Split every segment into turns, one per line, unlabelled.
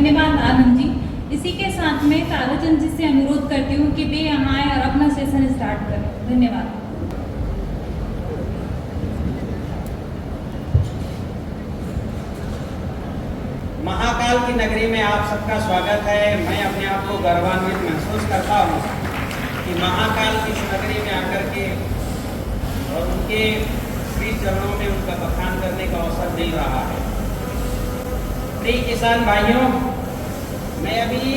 धन्यवाद आनंद जी। इसी के साथ में ताराचंद जी से अनुरोध करती हूँ कि वे यहाँ आए और अपना सेशन स्टार्ट करें। धन्यवाद।
महाकाल की नगरी में आप सबका स्वागत है। मैं अपने आप को गौरवान्वित महसूस करता हूँ कि महाकाल की इस नगरी में आकर के और उनके श्री चरणों में उनका बखान करने का अवसर मिल रहा है। प्रिय किसान भाइयों, मैं अभी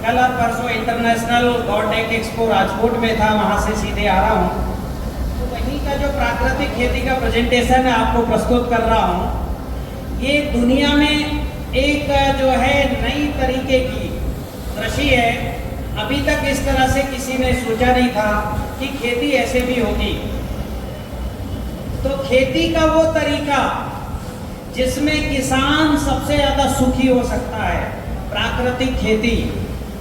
कल और परसों इंटरनेशनल गॉडेक एक्सपो राजकोट में था, वहाँ से सीधे आ रहा हूँ। तो वहीं का जो प्राकृतिक खेती का प्रेजेंटेशन है आपको प्रस्तुत कर रहा हूँ। ये दुनिया में एक जो है नई तरीके की कृषि है। अभी तक इस तरह से किसी ने सोचा नहीं था कि खेती ऐसे भी होगी। तो खेती का वो तरीका जिसमें किसान सबसे ज्यादा सुखी हो सकता है, प्राकृतिक खेती।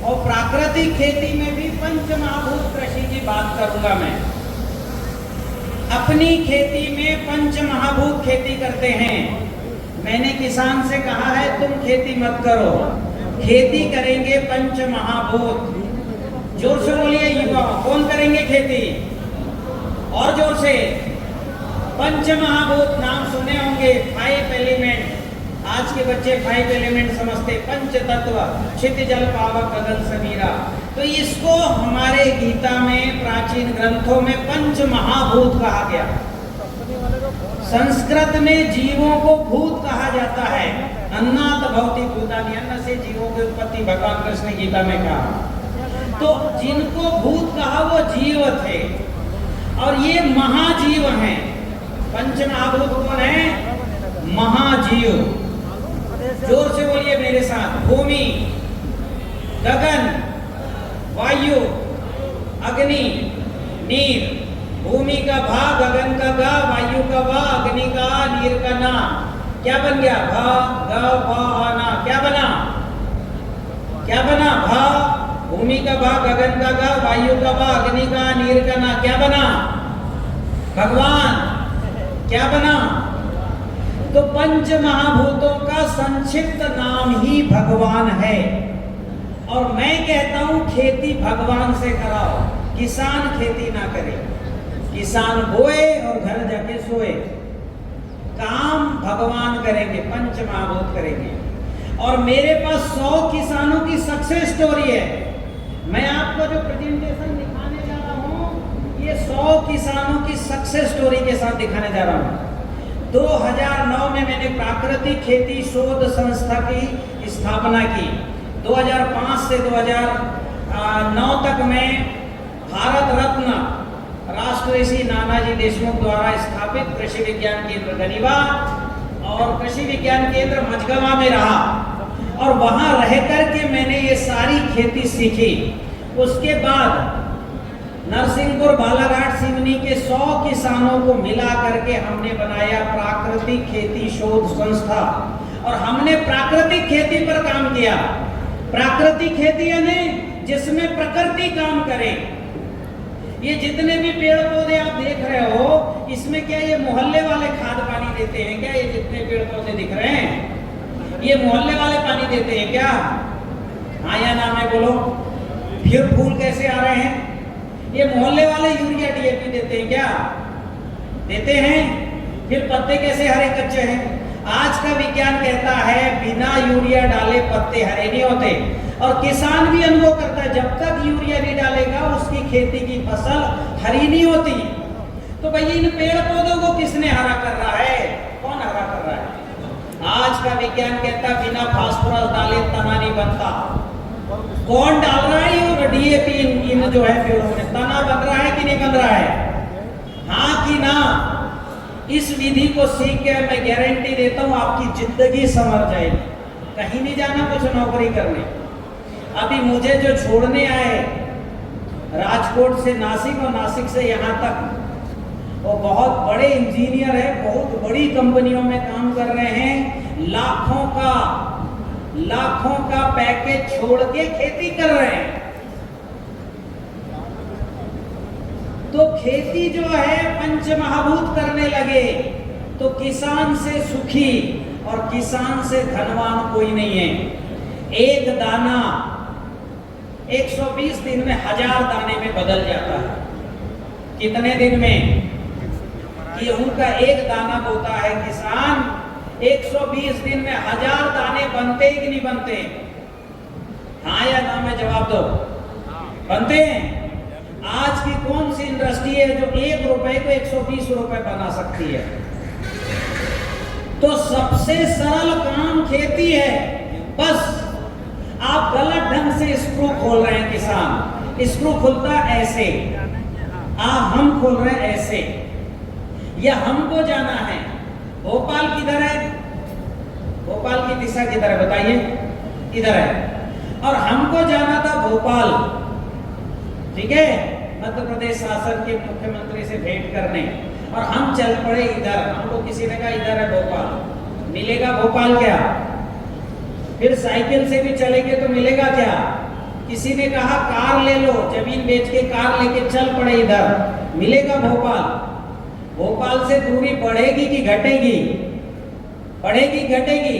और प्राकृतिक खेती में भी पंचमहाभूत कृषि की बात करूंगा मैं। अपनी खेती में पंचमहाभूत खेती करते हैं। मैंने किसान से कहा है तुम खेती मत करो, खेती करेंगे पंचमहाभूत। जोर से बोलिए युवाओं, कौन करेंगे खेती? और जोर से। पंचमहाभूत नाम सुने होंगे, 5 एलिमेंट। आज के बच्चे 5 एलिमेंट समझते, पंच तत्व, क्षितिज जल पावक गगन समीरा। तो इसको हमारे गीता में, प्राचीन ग्रंथों में पंचमहाभूत कहा गया। संस्कृत में जीवों को भूत कहा जाता है। अन्नात भवति भूतानि, अन्न से जीवों की उत्पत्ति भगवान कृष्ण ने गीता में कहा। तो जिनको भूत कहा वो जीव थे और ये महाजीव हैं। पंचमहाभूत कौन है? महाजीव। जोर से बोलिए मेरे साथ। भूमि, गगन, वायु, अग्नि, नीर। भूमि का भा, गगन का गा, वायु का वा, अग्नि का आ, नीर का ना। क्या बन गया? भा ग वा ना। क्या बना? क्या बना? भा, भूमि का भा, गगन का गा, वायु का वा, अग्नि का आ, नीर का ना। क्या बना? भगवान। क्या बना? तो पंच महाभूतों का संक्षिप्त नाम ही भगवान है। और मैं कहता हूं खेती भगवान से कराओ, किसान खेती ना करे। किसान बोए और घर जाके सोए। काम भगवान करेंगे, पंचमहाभूत करेंगे। और मेरे पास 100 किसानों की सक्सेस स्टोरी है। मैं आपको जो प्रेजेंटेशन दिखाने जा रहा हूं, ये 100 किसानों की सक्सेस स्टोरी के साथ दिखाने जा रहा हूं। 2009 में मैंने प्राकृतिक खेती शोध संस्था की स्थापना की। 2005 से 2009 तक मैं भारत रत्न राष्ट्रऋषि नानाजी देशमुख द्वारा स्थापित कृषि विज्ञान केंद्र गरीबा और कृषि विज्ञान केंद्र मझगवा में रहा। और वहां रह करके मैंने ये सारी खेती सीखी। उसके बाद नरसिंहपुर, बालाघाट, सिवनी के 100 किसानों को मिला करके हमने बनाया प्राकृतिक खेती शोध संस्था। और हमने प्राकृतिक खेती पर काम किया। प्राकृतिक खेती यानी जिसमें प्रकृति काम करे। ये जितने भी पेड़ पौधे आप देख रहे हो, इसमें क्या ये मोहल्ले वाले खाद पानी देते हैं क्या? ये जितने पेड़ पौधे दिख रहे हैं, ये मोहल्ले वाले पानी देते हैं क्या? हाँ या ना में बोलो। फिर फूल कैसे आ रहे हैं? ये मोहल्ले वाले यूरिया डीएपी देते हैं क्या? देते हैं। फिर पत्ते कैसे हरे कच्चे हैं? आज का विज्ञान कहता है बिना यूरिया डाले पत्ते हरे नहीं होते। और किसान भी अनुभव करता है जब तक यूरिया नहीं डालेगा उसकी खेती की फसल हरी नहीं होती। तो भाई इन पेड़ पौधों को किसने हरा कर रहा है? कौन हरा कर रहा है? आज का विज्ञान कहता है बिना फास्फोरस डाले तना नहीं बनता। कौन डाल रहा है? ये डीएपी इन जो है पेड़ों में तना बन रहा है कि नहीं बन रहा है? हाँ कि ना? इस विधि को सीख के मैं गारंटी देता हूं आपकी जिंदगी संवर जाएगी। कहीं नहीं जाना कुछ नौकरी करने। अभी मुझे जो छोड़ने आए राजकोट से नासिक और नासिक से यहाँ तक, वो बहुत बड़े इंजीनियर है, बहुत बड़ी कंपनियों में काम कर रहे हैं। लाखों का पैकेज छोड़ के खेती कर रहे हैं। तो खेती जो है पंचमहाभूत करने लगे तो किसान से सुखी और किसान से धनवान कोई नहीं है। एक दाना 120 दिन में 1000 दाने में बदल जाता है। कितने दिन में? गेहूं का एक दाना बोता है किसान, 120 दिन में 1000 दाने बनते कि नहीं बनते? हाँ या ना में जवाब दो। बनते हैं। आज की कौन सी इंडस्ट्री है जो 1 रुपए को 120 रुपए बना सकती है? तो सबसे सरल काम खेती है। बस आप गलत ढंग से स्क्रू खोल रहे हैं किसान। स्क्रू खुलता ऐसे, हम खोल रहे हैं ऐसे। या हमको जाना है, भोपाल किधर है? भोपाल की दिशा किधर है बताइए? इधर है। और हमको जाना था भोपाल, ठीक है, मध्य प्रदेश शासन के मुख्यमंत्री से भेंट करने, और हम चल पड़े इधर। हमको किसी ने कहा इधर है भोपाल। मिलेगा भोपाल क्या? फिर साइकिल से भी चलेंगे तो मिलेगा क्या? किसी ने कहा कार ले लो, जमीन बेच के कार लेके चल पड़े इधर, मिलेगा भोपाल? भोपाल से दूरी बढ़ेगी कि घटेगी? बढ़ेगी घटेगी?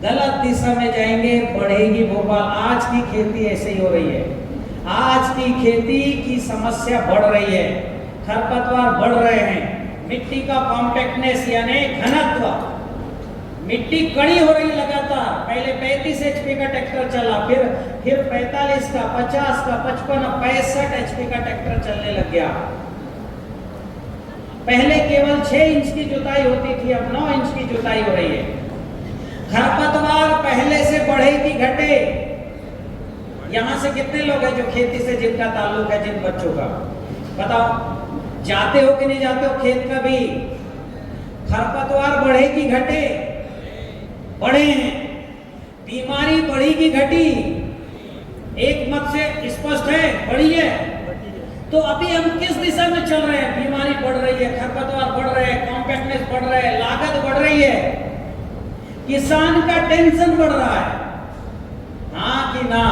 गलत दिशा में जाएंगे, बढ़ेगी भोपाल। आज की खेती ऐसे ही हो रही है। आज की खेती की समस्या बढ़ रही है, खरपतवार बढ़ रहे हैं, मिट्टी का कॉम्पैक्टनेस यानी घनत्व, मिट्टी कड़ी हो रही लगातार। पहले 35 HP का ट्रैक्टर चला, फिर 45 का, 50 का, 55, 65 HP का ट्रैक्टर चलने लग गया। पहले केवल 6 इंच की जुताई होती थी, अब 9 इंच की जुताई हो रही है। खरपतवार पहले से बढ़े कि घटे? यहां से कितने लोग हैं जो खेती से जिनका ताल्लुक है, जिन बच्चों का? बताओ, जाते हो कि नहीं जाते हो खेत का भी? खरपतवार बढ़े कि घटे? बढ़े हैं। बीमारी बढ़ी कि घटी? एक मत से स्पष्ट है, बढ़ी है। तो अभी हम किस दिशा में चल रहे हैं? बीमारी बढ़ रही है, खरपतवार बढ़ रहे हैं, कॉम्पैक्टनेस बढ़ रहा है, लागत बढ़ रही है, किसान का टेंशन बढ़ रहा है। हाँ कि ना?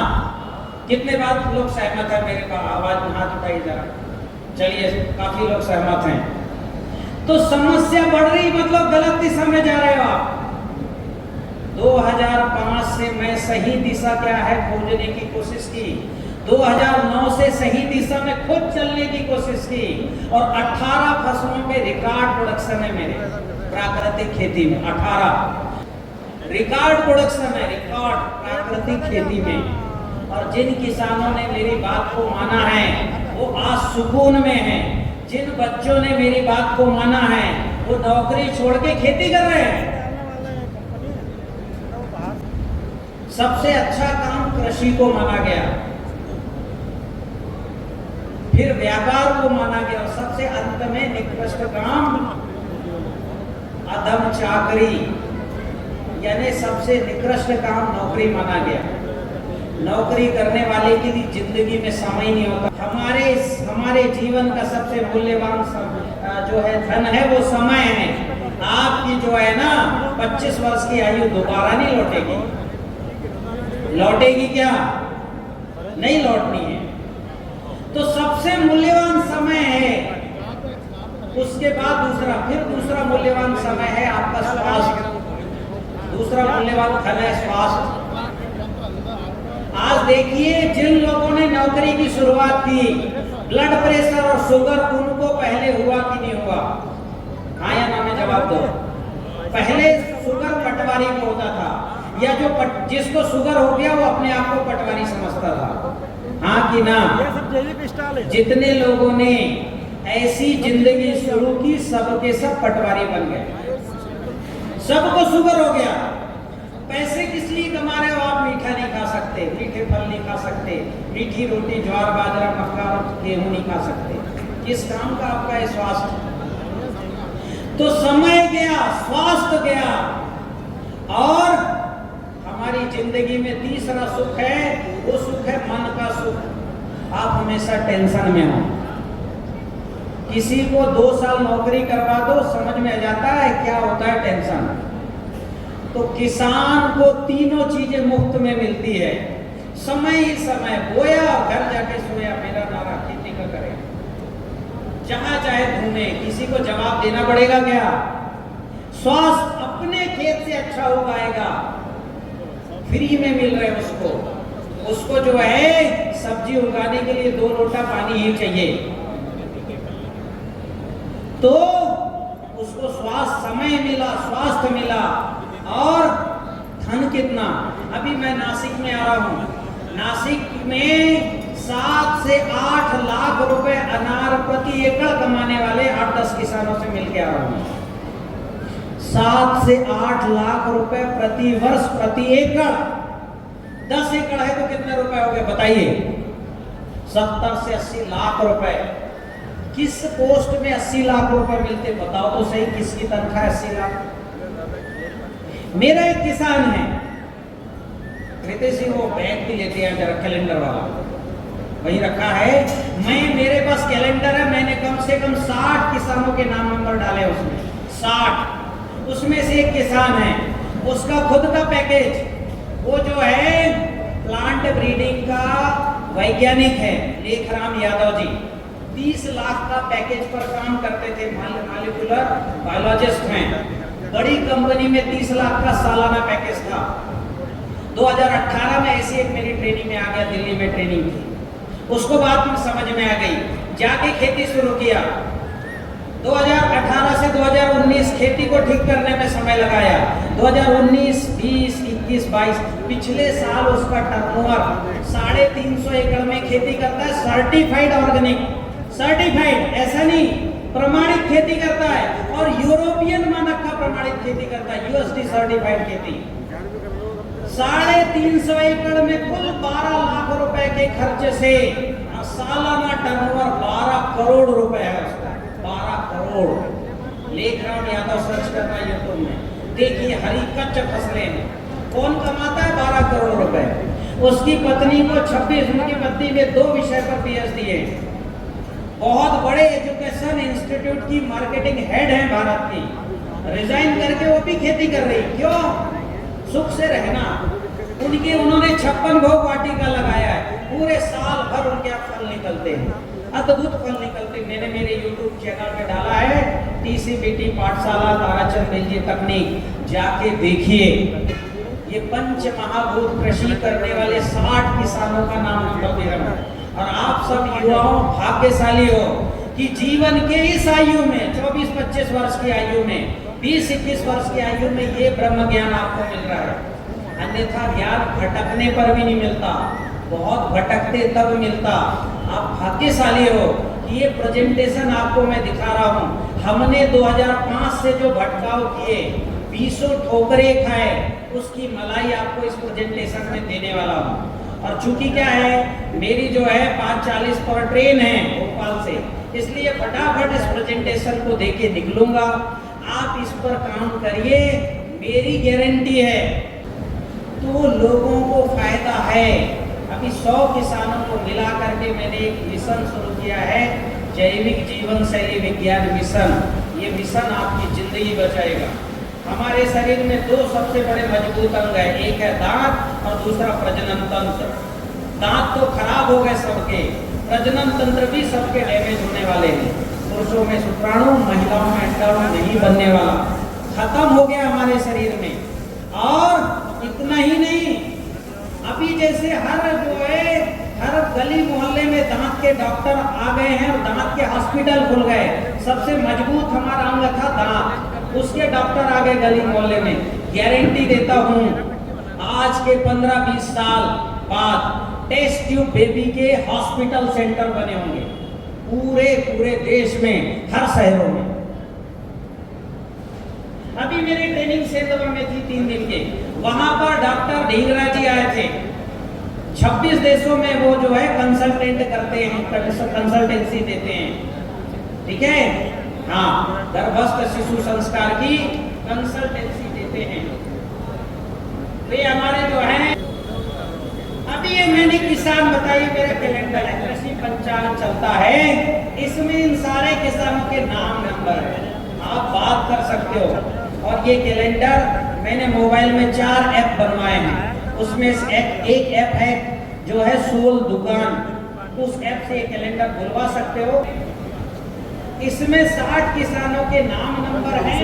कितने बात लोग सहमत है? मेरे पास आवाज में हाथ उठाइए जरा। चलिए, काफी लोग सहमत हैं। तो समस्या बढ़ रही मतलब गलत दिशा में जा रहे हो आप। 2005 से मैं सही दिशा क्या है खोजने की कोशिश की, 2009 से सही दिशा में खुद चलने की कोशिश की, और 18 फसलों पे रिकॉर्ड प्रोडक्शन है मेरे प्राकृतिक खेती में। 18 रिकॉर्ड प्रोडक्शन है, रिकॉर्ड प्राकृतिक खेती में। और जिन किसानों ने मेरी बात को माना है वो आज सुकून में हैं। जिन बच्चों ने मेरी बात को माना है वो नौकरी छोड़ के खेती कर रहे हैं। सबसे अच्छा काम कृषि को माना गया, फिर व्यापार को माना गया, और सबसे अंत में निकृष्ट काम अधम चाकरी, यानी सबसे निकृष्ट काम नौकरी माना गया। नौकरी करने वाले की जिंदगी में समय नहीं होता। हमारे जीवन का सबसे मूल्यवान जो है धन है वो समय है। आपकी जो है ना 25 वर्ष की आयु दोबारा नहीं लौटेगी। लौटेगी क्या? नहीं लौटनी है। तो सबसे मूल्यवान समय है, उसके बाद दूसरा मूल्यवान समय है आपका स्वास्थ्य। दूसरा मूल्यवान धन है स्वास्थ्य। आज देखिए, जिन लोगों ने नौकरी की शुरुआत की, ब्लड प्रेशर और शुगर उनको पहले हुआ कि नहीं हुआ? हाँ या ना में जवाब दो। पहले शुगर पटवारी को होता था, या जिसको शुगर हो गया वो अपने आप को पटवारी समझता था। हाँ कि ना? जितने लोगों ने ऐसी जिंदगी शुरू की सबके सब पटवारी बन गए, सबको शुगर हो गया। पैसे किस लिए कमा रहे हो आप? मीठा नहीं खा सकते, मीठे फल नहीं खा सकते, मीठी रोटी, ज्वार बाजरा मक्का और गेहूं नहीं खा सकते। किस काम का आपका है स्वास्थ्य? तो समय गया, स्वास्थ्य गया, और हमारी जिंदगी में तीसरा सुख है, वो सुख है मन का सुख। आप हमेशा टेंशन में हो। किसी को 2 साल नौकरी करवा दो, समझ में आ जाता है क्या होता है टेंशन। तो किसान को तीनों चीजें मुफ्त में मिलती है। समय ही समय, बोया घर जाके सोया, मेरा नारा खेती का करे, जहां चाहे घूमे, किसी को जवाब देना पड़ेगा क्या? स्वास्थ्य अपने खेत से अच्छा उगाएगा, फ्री में मिल रहे उसको। उसको जो है सब्जी उगाने के लिए 2 लोटा पानी ही चाहिए, तो उसको स्वास्थ्य मिला और धन कितना। अभी मैं नासिक में आ रहा हूं, नासिक में 7 से 8 लाख रुपए अनार प्रति एकड़ कमाने वाले 8-10 किसानों से मिलकर आ रहा हूं। 7 से 8 लाख रुपए प्रति वर्ष प्रति एकड़। 10 एकड़ है तो कितने रुपए हो गए बताइए? 70 से 80 लाख रुपए। किस पोस्ट में 80 लाख रुपए मिलते बताओ तो सही, किसकी तनख्वाह 80 लाख? मेरा एक किसान है, रितेश जी वो बैग भी लेते हैं जरा, कैलेंडर वाला वही रखा है। मेरे पास कैलेंडर है, मैंने कम से कम 60 किसानों के नाम नंबर डाले उसमें, 60। उसमें से एक किसान है, उसका खुद का पैकेज, वो जो है प्लांट ब्रीडिंग का वैज्ञानिक है, लेखराम यादव जी। 30 लाख का पैकेज पर काम करते थे, मॉलिक्यूलर बायोलॉजिस्ट हैं, बड़ी कंपनी में 30 लाख का सालाना पैकेज था। 2018 में ऐसी एक मेरी ट्रेनिंग में आ गया, दिल्ली में ट्रेनिंग थी, उसको बात में समझ में आ गई, जाके खेती शुरू किया। 2018 से 2019 खेती को ठीक करने में समय लगाया। 2019, 20, 21, 22 पिछले साल उसका टर्नओवर 350 एकड़ में खेती करता है, सर्टिफाइड ऑर्गेनिक, सर्टिफाइड ऐसा नहीं, प्रमाणित खेती करता है, और यूरोपियन मानक का प्रमाणित खेती करता है, यूएसडी सर्टिफाइड खेती। 350 एकड़ में कुल 12 लाख रुपए के खर्चे से सालाना टर्नओवर 12 करोड़ रुपए है उसका, 12 करोड़। लेखराम यादव सर्च करना यूट्यूब में, देखिए हरी कच्च फसलें हैं, कौन कमाता है 12 करोड़ रुपए? उसकी पत्नी को 26, उनकी पत्नी में 2 विषय पर पीएचडी है, बहुत बड़े एजुकेशन इंस्टीट्यूट की मार्केटिंग हेड है भारत की, रिजाइन करके वो भी खेती कर रही। क्यों? सुख से रहना। उन्होंने 56 भोग वाटिका लगाया है, पूरे साल भर उनके यहाँ फल निकलते हैं, अद्भुत फल निकलते हैं। मैंने मेरे YouTube चैनल पे डाला है, TCBT पाठशाला ताराचंद मिल जी तकनीक, जाके देखिए। ये पंच महाभूत कृषि करने वाले 60 किसानों का नाम नंबर दे रहा हूं। और आप सब युवाओं भाग्यशाली हो कि जीवन के इस आयु में, 24-25 वर्ष की आयु में, 20-21 वर्ष की आयु में ये ब्रह्म ज्ञान आपको मिल रहा है। अन्यथा ज्ञान भटकने पर भी नहीं मिलता, बहुत भटकते तब मिलता। आप भाग्यशाली हो कि ये प्रेजेंटेशन आपको मैं दिखा रहा हूँ। हमने 2005 से जो भटकाव किए, 20 ठोकरे खाए, उसकी मलाई आपको इस प्रेजेंटेशन में देने वाला हूँ। और चूंकि क्या है, मेरी जो है 5:40 पर ट्रेन है भोपाल से, इसलिए फटाफट इस प्रेजेंटेशन को देके निकलूंगा। आप इस पर काम करिए, मेरी गारंटी है तो लोगों को फायदा है। अभी 100 किसानों को मिला करके मैंने एक मिशन शुरू किया है, जैविक जीवन शैली विज्ञान मिशन। ये मिशन आपकी जिंदगी बचाएगा। हमारे शरीर में 2 सबसे बड़े मजबूत अंग है, एक है दांत और दूसरा प्रजनन तंत्र। दांत तो खराब हो गए सबके, प्रजनन तंत्र भी सबके डैमेज होने वाले हैं। पुरुषों में शुक्राणु, महिलाओं में अंडाणु नहीं बनने वाला, खत्म हो गया हमारे शरीर में। और इतना ही नहीं, अभी जैसे हर गली मोहल्ले में दांत के डॉक्टर आ गए हैं और दांत के हॉस्पिटल खुल गए। सबसे मजबूत हमारा अंग था दांत, उसके डॉक्टर आ गए गली मोहल्ले में। गारंटी देता हूं, आज के 15-20 साल बाद टेस्ट ट्यूब बेबी के हॉस्पिटल सेंटर बने होंगे पूरे देश में, हर शहरों में। अभी मेरी ट्रेनिंग सेंधवा में थी 3 दिन के, वहां पर डॉक्टर ढींगरा जी आए थे। 26 देशों में वो जो है कंसल्टेंट करते हैं, कंसल्टेंसी देते हैं, ठीक है। हाँ, गर्भस्थ शिशु संस्कार की कंसल्टेंसी देते हैं। वे हमारे जो है, अभी ये मैंने किसान बताइए, मेरा कैलेंडर है, कृषि पंचांग चलता है, इसमें इन सारे किसानों के नाम नंबर है, आप बात कर सकते हो। और ये कैलेंडर मैंने मोबाइल में 4 ऐप बनवाए हैं, उसमें एक ऐप है जो है सोल दुकान, उस ऐप से ये कैलेंडर बुलवा सकते हो। इसमें 60 किसानों के नाम नंबर हैं,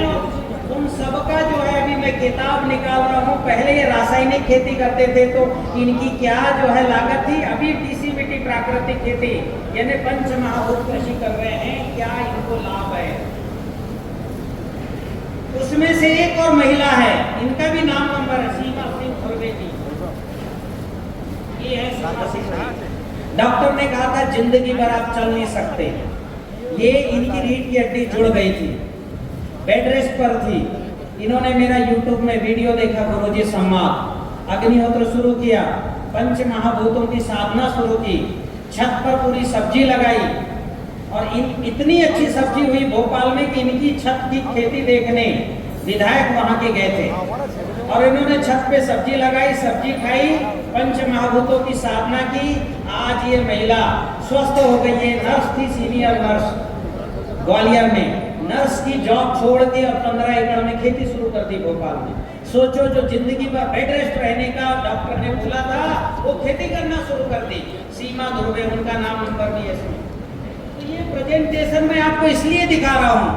उन सबका जो है अभी मैं किताब निकाल रहा हूँ। पहले ये रासायनिक खेती करते थे तो इनकी क्या जो है लागत थी, अभी टीसीबीटी प्राकृतिक खेती यानी पंच महाभूत कृषि कर रहे हैं, क्या इनको लाभ है। उसमें से एक और महिला है, इनका भी नाम नंबर है, सीमा सिंह खुरवे जी। ये है सीमा सिंह। डॉक्टर ने कहा था जिंदगी भर आप चल नहीं सकते। ये इनकी रीढ़ की हड्डी जुड़ गई थी, बेड रेस्ट पर थी। इन्होंने मेरा यूट्यूब में वीडियो देखा, गुरुजी संवाद, अग्निहोत्र शुरू किया, पंच महाभूतों की साधना शुरू की, छत पर पूरी सब्जी लगाई और इतनी अच्छी सब्जी हुई भोपाल में कि इनकी छत की खेती देखने विधायक वहां के गए थे और इन्होंने छत पे सब्जी लगाई, सब्जी खाई, पंच महाभूतों की साधना की। आज ये महिला स्वस्थ हो गई है। नर्स थी, सीनियर नर्स, ग्वालियर में नर्स की जॉब छोड़ के और 15 एकड़ में खेती शुरू कर दी भोपाल में। सोचो, जो जिंदगी भर बेड रेस्ट रहने का डॉक्टर ने बोला था वो खेती करना शुरू कर दी। सीमा ध्रुवे, उनका नाम नंबर भी है। तो ये प्रेजेंटेशन में आपको इसलिए दिखा रहा हूँ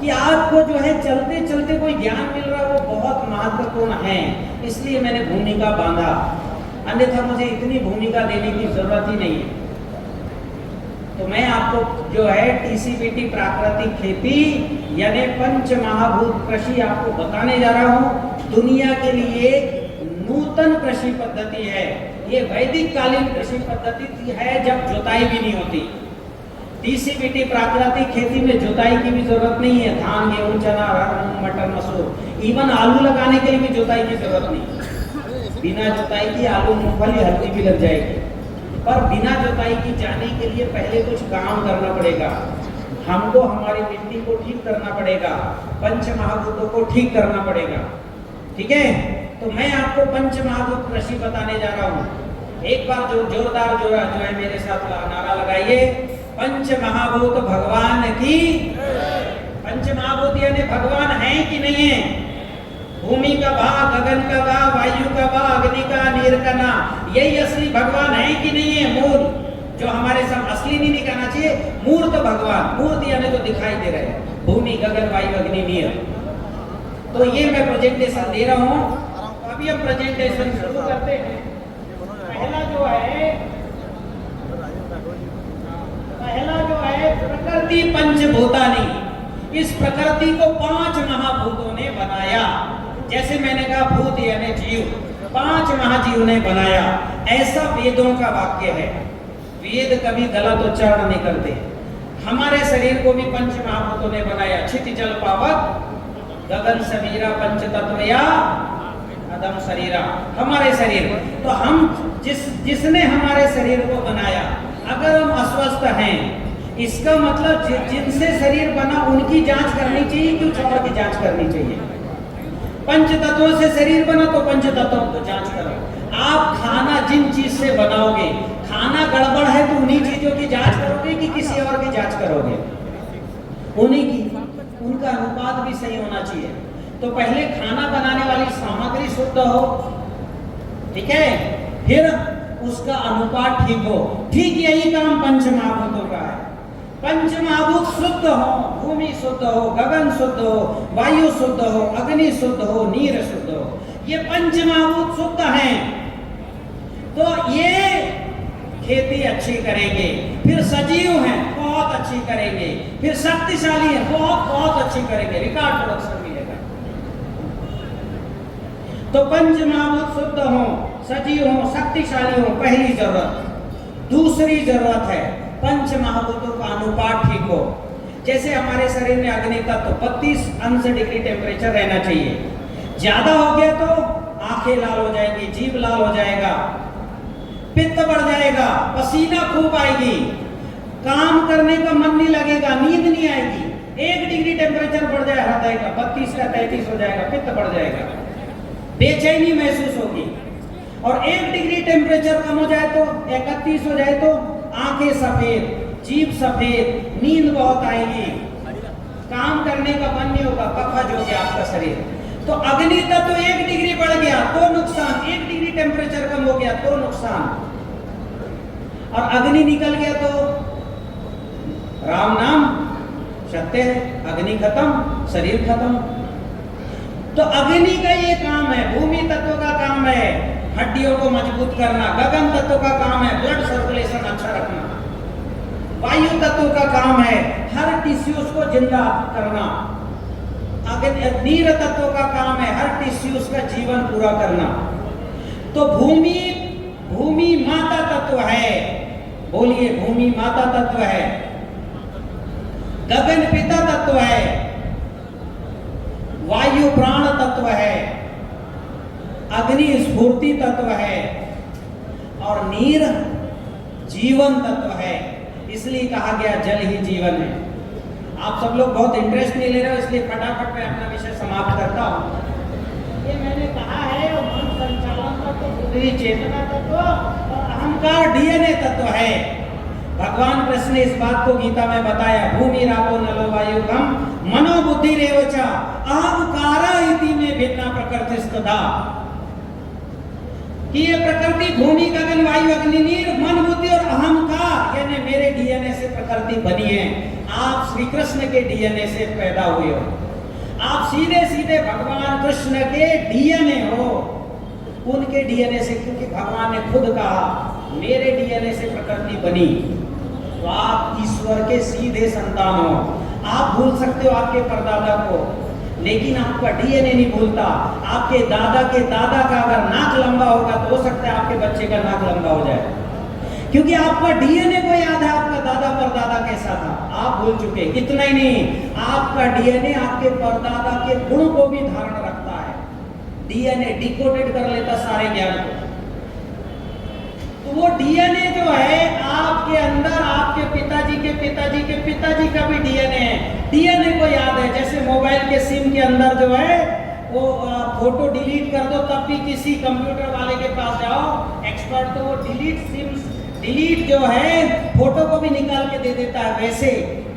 कि आपको जो है चलते चलते कोई ज्ञान मिल रहा है, वो बहुत महत्वपूर्ण है, इसलिए मैंने भूमिका बांधा। अन्यथा मुझे इतनी भूमिका देने की जरूरत ही नहीं है। तो मैं आपको जो है टीसीबीटी प्राकृतिक खेती यानी पंच महाभूत कृषि आपको बताने जा रहा हूँ। दुनिया के लिए नूतन कृषि पद्धति है। ये वैदिक कालीन कृषि पद्धति है जब जुताई भी नहीं होती। टीसीबीटी प्राकृतिक खेती में जुताई की भी जरूरत नहीं है। धान, गेहूं, चना, अरहर, मटर, मसूर, इवन आलू लगाने के लिए भी जुताई की जरूरत नहीं। बिना जुताई की आलू, मूंगफली, हल्दी भी लग जाएगी। पर बिना जुताई की जाने के लिए पहले कुछ काम करना पड़ेगा। हमको हमारी मिट्टी को ठीक करना पड़ेगा, पंच महाभूतों को ठीक करना पड़ेगा। ठीक है, तो मैं आपको पंच महाभूत कृषि बताने जा रहा हूँ। एक बार जोरदार जो है मेरे साथ नारा लगाइए, पंच महाभूत भगवान की। पंच महाभूत यानी भगवान है कि नहीं है? भूमि का भा, गगन का भा, वायु का भा, अग्नि का, नीर का ना, यही असली भगवान है कि नहीं है? मूल जो हमारे सब असली नहीं कहना चाहिए, मूर्त भगवान। मूर्त यानी तो दिखाई दे रहे हैं, भूमि, गगन, वायु, अग्नि, नीर। तो ये मैं प्रेजेंटेशन दे रहा हूँ। अभी हम प्रेजेंटेशन शुरू करते हैं। पहला जो है प्रकृति पंचभूतानी। इस प्रकृति को 5 महाभूतों ने बनाया। जैसे मैंने कहा भूत यानी जीव, 5 महाजीव ने बनाया, ऐसा वेदों का वाक्य है। वेद कभी गलत उच्चारण नहीं करते। हमारे शरीर को भी पंच महाभूतों ने बनाया। क्षिति जल पावक, गगन समीरा, पंच तत्वया अदम शरीरा, हमारे शरीर। तो हम जिसने हमारे शरीर को बनाया, अगर हम अस्वस्थ हैं, इसका मतलब जिनसे शरीर बना उनकी जांच करनी चाहिए, कुछ और की जांच करनी चाहिए। पंच तत्वों से शरीर बना तो पंच तत्वों को जांच करो। आप खाना जिन चीज से बनाओगे, खाना गड़बड़ है तो उन्हीं चीजों की जांच करोगे कि किसी और की जांच करोगे? उन्हीं की। उनका अनुपात भी सही होना चाहिए। तो पहले खाना बनाने वाली सामग्री शुद्ध हो, ठीक है, फिर उसका अनुपात ठीक हो। ठीक यही काम पंच महाभूतों का है। पंच महाभूत शुद्ध हो, भूमि शुद्ध हो, गगन शुद्ध हो, वायु शुद्ध हो, अग्नि शुद्ध हो, नीर शुद्ध हो, ये पंच महाभूत शुद्ध हैं, तो ये खेती अच्छी करेंगे। फिर सजीव हैं, बहुत अच्छी करेंगे। फिर शक्तिशाली हैं, बहुत अच्छी करेंगे, रिकॉर्ड प्रोडक्शन मिलेगा। तो पंच महाभूत शुद्ध हो, सजीव हो, शक्तिशाली हो, पहली जरूरत। दूसरी जरूरत है पंच महाभूतों का अनुपात ठीक हो। जैसे हमारे शरीर में अग्नि तत्व 32 डिग्री टेम्परेचर रहना चाहिए। ज्यादा हो गया तो आंखें लाल हो जाएंगी, जीभ लाल हो जाएगा, पित्त बढ़ जाएगा, पसीना खूब आएगी, काम करने का मन नहीं लगेगा, नींद नहीं आएगी। 1 डिग्री टेम्परेचर बढ़ जाए हृदय का, 32 का 33 हो जाएगा, पित्त बढ़ जाएगा, बेचैनी महसूस होगी। और 1 डिग्री टेम्परेचर कम हो जाए तो 31 हो जाए तो आंखें सफेद, जीभ सफेद, नींद बहुत आएगी, काम करने का मन नहीं होगा, कफज हो गया आपका शरीर। तो अग्नि तत्व 1 डिग्री बढ़ गया तो नुकसान, 1 डिग्री टेम्परेचर कम हो गया तो नुकसान, और अग्नि निकल गया तो राम नाम सत्य है। अग्नि खत्म, शरीर खत्म। तो अग्नि का ये काम है, भूमि तत्व का काम है हड्डियों को मजबूत करना, गगन तत्व का काम है ब्लड सर्कुलेशन अच्छा रखना, वायु तत्व का काम है हर टिश्यूज को जिंदा करना, नीर तत्व का काम है हर टिश्यूज का जीवन पूरा करना। तो भूमि माता तत्व है, बोलिए भूमि माता तत्व है, गगन पिता तत्व है, वायु प्राण तत्व है, अग्नि स्फूर्ति तत्व है और नीर जीवन तत्व है। इसलिए कहा गया जल ही जीवन है। आप सब लोग बहुत इंटरेस्ट नहीं ले रहे हो, इसलिए फटाफट मैं अपना विषय समाप्त करता हूं। ये मैंने कहा है और मन संचालन तत्व, बुद्धि चेतना तत्व और अहंकार डीएनए तत्व है। भगवान कृष्ण ने इस बात को गीता में बताया, भूमि रापो नलो वायु गम मनो बुद्धि रेवचा अहंकारा इति में भिन्ना प्रकृति स्तदा, कि ये प्रकृति भूमि गगन वायु अग्नि नीर मन बुद्धि और अहंकार यानी मेरे डीएनए से प्रकृति बनी है। आप श्री कृष्ण के डीएनए से पैदा हुए हो, आप सीधे सीधे भगवान कृष्ण के डीएनए हो, उनके डीएनए से, क्योंकि भगवान ने खुद कहा मेरे डीएनए से प्रकृति बनी। तो आप ईश्वर के सीधे संतान हो। आप भूल सकते हो आपके परदादा को, लेकिन आपका डीएनए नहीं भूलता। आपके दादा का अगर नाक लंबा होगा तो हो सकता है आपके बच्चे का नाक लंबा हो जाए, क्योंकि आपका डीएनए को याद है आपका दादा परदादा कैसा था, आप भूल चुके। इतना ही नहीं, आपका डीएनए आपके परदादा के गुण को भी धारण रखता है। डीएनए डिकोडेड कर लेता सारे ज्ञान को। तो वो डीएनए जो है आपके अंदर, आपके पिताजी के पिताजी के पिताजी का भी डीएनए है। डीएनए को याद है, जैसे मोबाइल के सिम के अंदर जो है वो फोटो डिलीट कर दो, तब भी किसी कंप्यूटर वाले के पास जाओ एक्सपर्ट, तो वो डिलीट जो है फोटो को भी निकाल के दे देता है। वैसे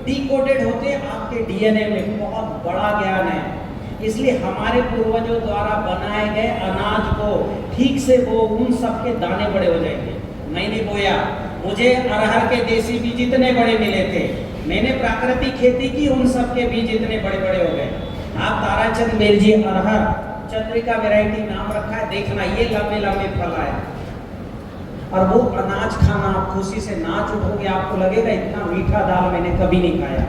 डिकोडेड होते आपके डीएनए में, बहुत बड़ा ज्ञान है। इसलिए हमारे पूर्वजों द्वारा बनाए गए अनाज को ठीक से वो उन सब के दाने बड़े हो जाएंगे। मैंने बोया, मुझे अरहर के देसी बीज इतने बड़े मिले थे, मैंने प्राकृतिक खेती की, उन सब के बीज इतने बड़े बड़े हो गए। आप ताराचंद मेल जी अरहर चंद्रिका वैरायटी नाम रखा है, देखना ये लंबे लंबे फल आए और वो अनाज खाना आप खुशी से नाच उठोगे, आपको लगेगा इतना मीठा दाल मैंने कभी नहीं खाया।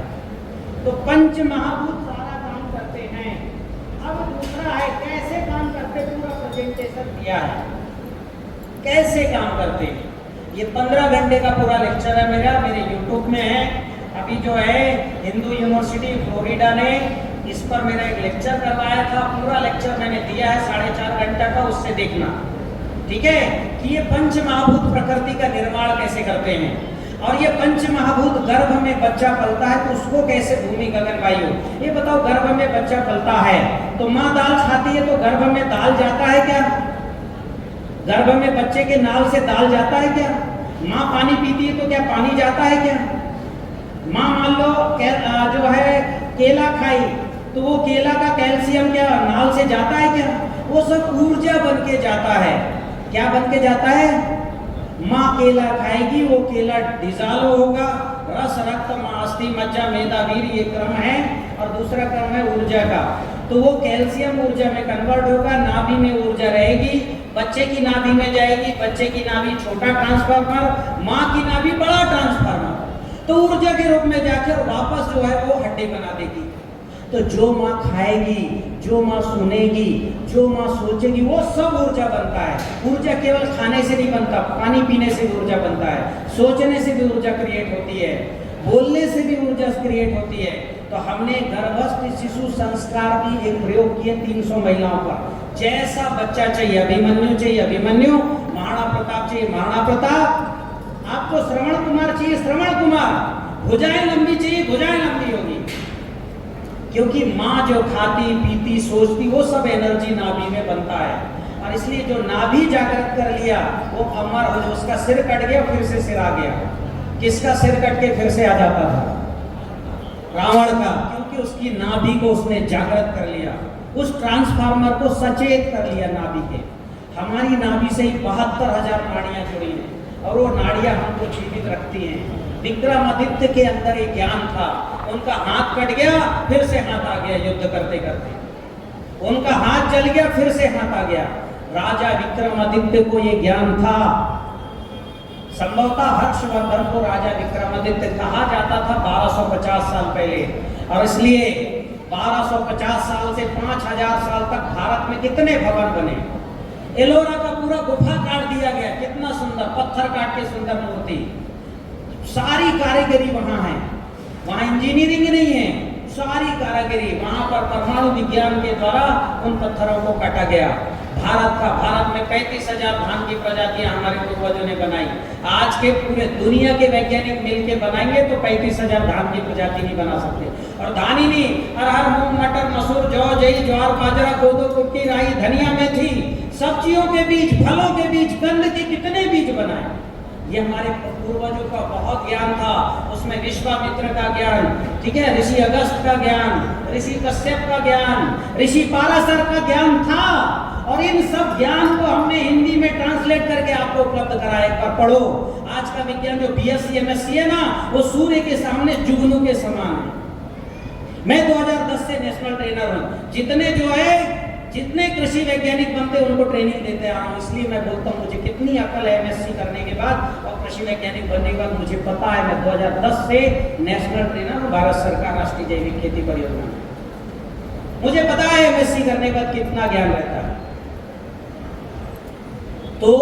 तो पंच महाभूत सारा काम करते हैं। अब दूसरा है कैसे काम करते, पूरा प्रेजेंटेशन दिया है कैसे काम करते हैं। ये 15 घंटे का पूरा लेक्चर है मेरे यूट्यूब में है। अभी जो है हिंदू यूनिवर्सिटी फ्लोरिडा ने इस पर मेरा एक लेक्चर करवाया था, पूरा लेक्चर मैंने दिया है 4.5 घंटा का, उससे देखना, ठीक है, कि ये पंच महाभूत प्रकृति का निर्माण कैसे करते हैं। और ये पंच महाभूत गर्भ में बच्चा पलता है तो उसको कैसे, भूमि गगन वायु, ये बताओ गर्भ में बच्चा पलता है तो माँ दाल खाती है तो गर्भ में दाल जाता है क्या? गर्भ में बच्चे के नाल से दाल जाता है क्या? माँ पानी पीती है तो क्या पानी जाता है क्या? माँ मान लो जो है केला खाई तो वो केला का कैल्शियम क्या नाल से जाता है क्या? वो सब ऊर्जा बन के जाता है। क्या बन के जाता है? माँ केला खाएगी, वो केला डिजॉल्व होगा, रस रक्त अस्थि मज्जा मेदा वीर, ये क्रम है। और दूसरा क्रम है ऊर्जा का, तो वो कैल्शियम ऊर्जा में कन्वर्ट होगा, नाभि में ऊर्जा रहेगी, बच्चे की नाभि में जाएगी, बच्चे की नाभि छोटा ट्रांसफार्मर, माँ की नाभि बड़ा ट्रांसफार्मर, तो ऊर्जा के रूप में जाकर वापस जो है वो हड्डी बना देगी। तो जो माँ खाएगी, जो माँ सुनेगी, जो माँ सोचेगी, वो सब ऊर्जा बनता है। ऊर्जा केवल खाने से नहीं बनता, पानी पीने से भी ऊर्जा बनता है, सोचने से भी ऊर्जा क्रिएट होती है, बोलने से भी ऊर्जा क्रिएट होती है। तो हमने गर्भस्थ शिशु संस्कार भी एक प्रयोग किए 300 महिलाओं पर। जैसा बच्चा चाहिए, अभिमन्यु चाहिए अभिमन्यु, महाराणा प्रताप चाहिए महाराणा प्रताप, आपको श्रवण कुमार चाहिए श्रवण कुमार, भुजाएं लंबी चाहिए भुजाएं लंबी होगी। क्योंकि माँ जो खाती पीती सोचती वो सब एनर्जी नाभि में बनता है। और इसलिए जो नाभि जागृत कर लिया वो अमर हो, जो उसका सिर कट गया फिर से सिर आ गया। किसका सिर कट के फिर से आ जाता था? रावण का, क्योंकि उसकी नाभि को उसने जागृत कर लिया, उस ट्रांसफार्मर को सचेत कर लिया नाभि के। हमारी नाभि से ही 72,000 नाड़ियां जुड़ी हैं और वो नाड़ियां हमको जीवित रखती हैं। विक्रमादित्य के अंदर एक ज्ञान था, उनका हाथ कट गया फिर से हाथ आ गया युद्ध करते करते। उनका हाथ जल गया, फिर से हाथ आ गया। राजा विक्रमादित्य को ये ज्ञान था। संभवतः हर्षवर्धन को राजा विक्रमादित्य कहा जाता था 1250 साल पहले, और इसलिए 1250 साल से 5000 साल तक भारत में कितने भवन बने। एलोरा का पूरा गुफा काट दिया गया, कितना सुंदर, पत्थर काट के सुंदर मूर्ति, सारी कारीगरी वहां है। वहां इंजीनियरिंग नहीं है, सारी कारीगरी वहां पर परमाणु विज्ञान के द्वारा उन पत्थरों को काटा गया। भारत में 35,000 धान की प्रजातियां हमारे पूर्वजों ने बनाई। आज के पूरे दुनिया के वैज्ञानिक मिलके बनाएंगे तो 35,000 धान की प्रजाति नहीं बना सकते। और धान ही नहीं, अरहर, मूंग, मटर, मसूर, जौ, जई, ज्वार, बाजरा, कोदो, कुटकी, राई, धनिया, मेथी, सब्जियों के बीज, फलों के बीज, कंद के कितने बीज बनाए। ये हमारे पूर्वजों का बहुत ज्ञान था। उसमें विश्वामित्र का ज्ञान, ठीक है, ऋषि अगस्त का ज्ञान, ऋषि कश्यप का ज्ञान, ऋषि पाराशर का ज्ञान था। और इन सब ज्ञान को हमने हिंदी में ट्रांसलेट करके आपको उपलब्ध कराया। एक बार पढ़ो। आज का विज्ञान जो बीएससी एमएससी है ना, वो सूर्य के सामने जुगनू के समान है। मैं 2010 से नेशनल ट्रेनर हूं। जितने कृषि वैज्ञानिक बनते हैं उनको ट्रेनिंग देते आ रहा हूं। इसलिए मैं बोलता हूं मुझे कितनी अकल है एमएससी करने के बाद और कृषि वैज्ञानिक बनने के बाद। मुझे पता है, मैं 2010 से नेशनल ट्रेनर हूं भारत सरकार राष्ट्रीय जैविक खेती परियोजना में। मुझे पता है एमएससी करने के बाद कितना ज्ञान रहता है। तो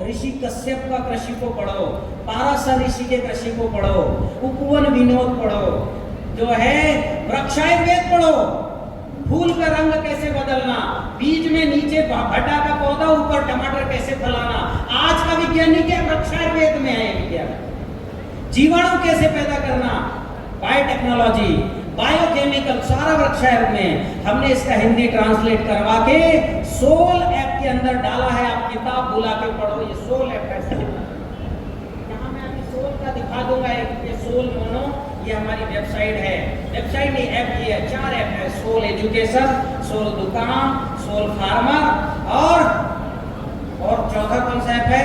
ऋषि कश्यप का कृषि को पढ़ो, पाराशर ऋषि के कृषि को पढ़ो, उपवन विनोद पढ़ो, जो है वृक्षायुर्वेद पढ़ो, फूल का रंग कैसे बदलना, बीज में नीचे भट्टा का पौधा, ऊपर टमाटर कैसे फलाना। आज का विज्ञानी क्या वृक्षायुर्वेद में है विज्ञान। जीवाणु कैसे पैदा करना, बायोटेक्नोलॉजी, बायोकेमिकल, सारा वृक्षायुर्वेद में। हमने इसका हिंदी ट्रांसलेट करवा के सोल ऐप के अंदर डाला है। आप किताब बुला के पढ़ो, ये सोल ऐप है। यहाँ मैं अभी सोल का दिखा दूंगा। ये सोल मोनो, ये हमारी वेबसाइट है। वेबसाइट नहीं, ऐप ही है। 4 ऐप है, सोल एजुकेशन, सोल दुकान, सोल फार्मर और चौथा कौन सा ऐप है,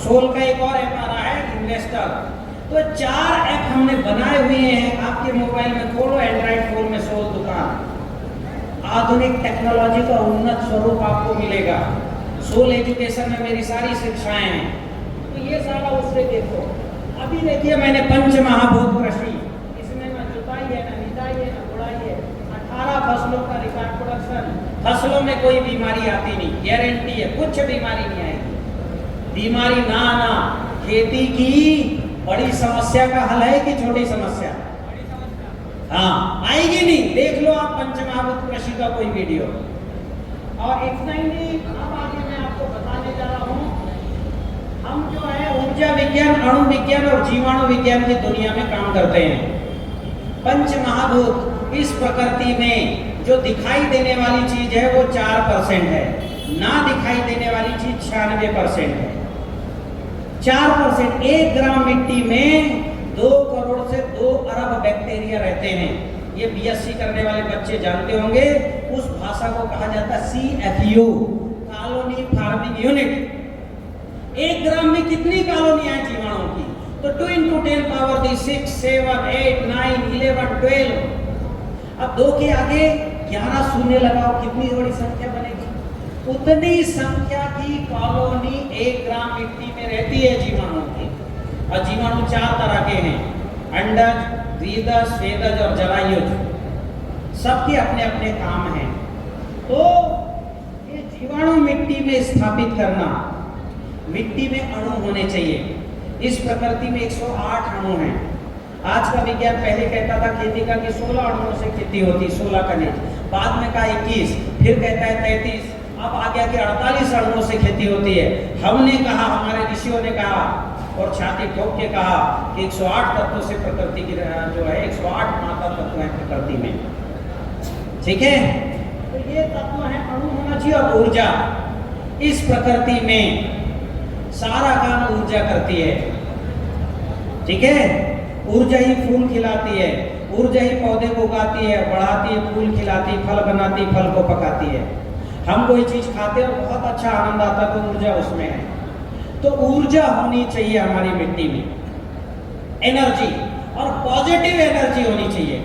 सोल का एक और ऐप आ रहा है, इन्वेस्टर। तो 4 ऐप हमने बनाए हुए हैं। आपके मोबाइल में खोलो, एंड्रॉइड फोन में सोल दुकान। आधुनिक टेक्नोलॉजी का उन्नत स्वरूप आपको मिलेगा। सोल एजुकेशन में मेरी सारी शिक्षाएं हैं। तो ये सारा उससे देखो। अभी देखिए, मैंने पंच महाभूत कृषि, इसमें ना जुताई है, ना निदाई है, ना बुड़ाई है। 18 फसलों का रिकॉर्ड प्रोडक्शन। फसलों में कोई बीमारी आती नहीं, गारंटी है, कुछ बीमारी नहीं आएगी। बीमारी ना आना खेती की बड़ी समस्या का हल है कि छोटी समस्या? हाँ, आएगी नहीं। देख लो आप पंचमहाभूत कृषि का कोई वीडियो। और इतना ही नहीं, अब आगे मैं आपको बताने जा रहा हूँ। हम जो है ऊर्जा विज्ञान, अणु विज्ञान और जीवाणु विज्ञान की दुनिया में काम करते हैं। पंचमहाभूत, इस प्रकृति में जो दिखाई देने वाली चीज है वो 4% है, ना दिखाई देने वाली चीज 96% है। 4%। 1 ग्राम मिट्टी में 2 करोड़ से 2 अरब बैक्टीरिया रहते हैं। ये बीएससी करने वाले बच्चे जानते होंगे। उस भाषा को कहा जाता है CFU, कॉलोनी फार्मिंग यूनिट। 1 ग्राम में कितनी कॉलोनियां हैं जीवाणुओं की? तो 2 × 10 पावर दी 6, 7, 8, 9, 11, 12। अब 2 के आगे 11 शून्य लगाओ, कितनी बड़ी संख्या बनेगी? उतनी संख्या की कॉलोनी 1 ग्राम मिट्टी में रहती है जीवाणुओं की। और जीवाणु 4 तरह के हैं, अंडज, द्विदज, स्वेदज और जरायुज। सबके अपने अपने काम हैं। तो ये जीवाणु मिट्टी में स्थापित करना, मिट्टी में अणु होने चाहिए। इस प्रकृति में 108 अणु हैं। आज का विज्ञान पहले कहता था खेती का कि 16 अणुओं से खेती होती, 16 खनिज। बाद में कहा 21, फिर कहता है 33, अब आ गया कि 48 अणुओं से खेती होती है। हमने कहा, हमारे ऋषियों ने कहा और छाती ठोक के कहा कि 108 तत्वों से प्रकृति की जो है 108 माता तत्व है प्रकृति में। ठीक है, तो ये तत्व है, अणु होना चाहिए और ऊर्जा। इस प्रकृति में सारा काम ऊर्जा करती है। ठीक है, ऊर्जा ही फूल खिलाती है, ऊर्जा ही पौधे को उगाती है, बढ़ाती है, फूल खिलाती, फल बनाती, फल को पकाती है। हम कोई चीज खाते हैं और बहुत अच्छा आनंद आता है तो ऊर्जा उसमें है। तो ऊर्जा होनी चाहिए हमारी मिट्टी में, एनर्जी, और पॉजिटिव एनर्जी होनी चाहिए।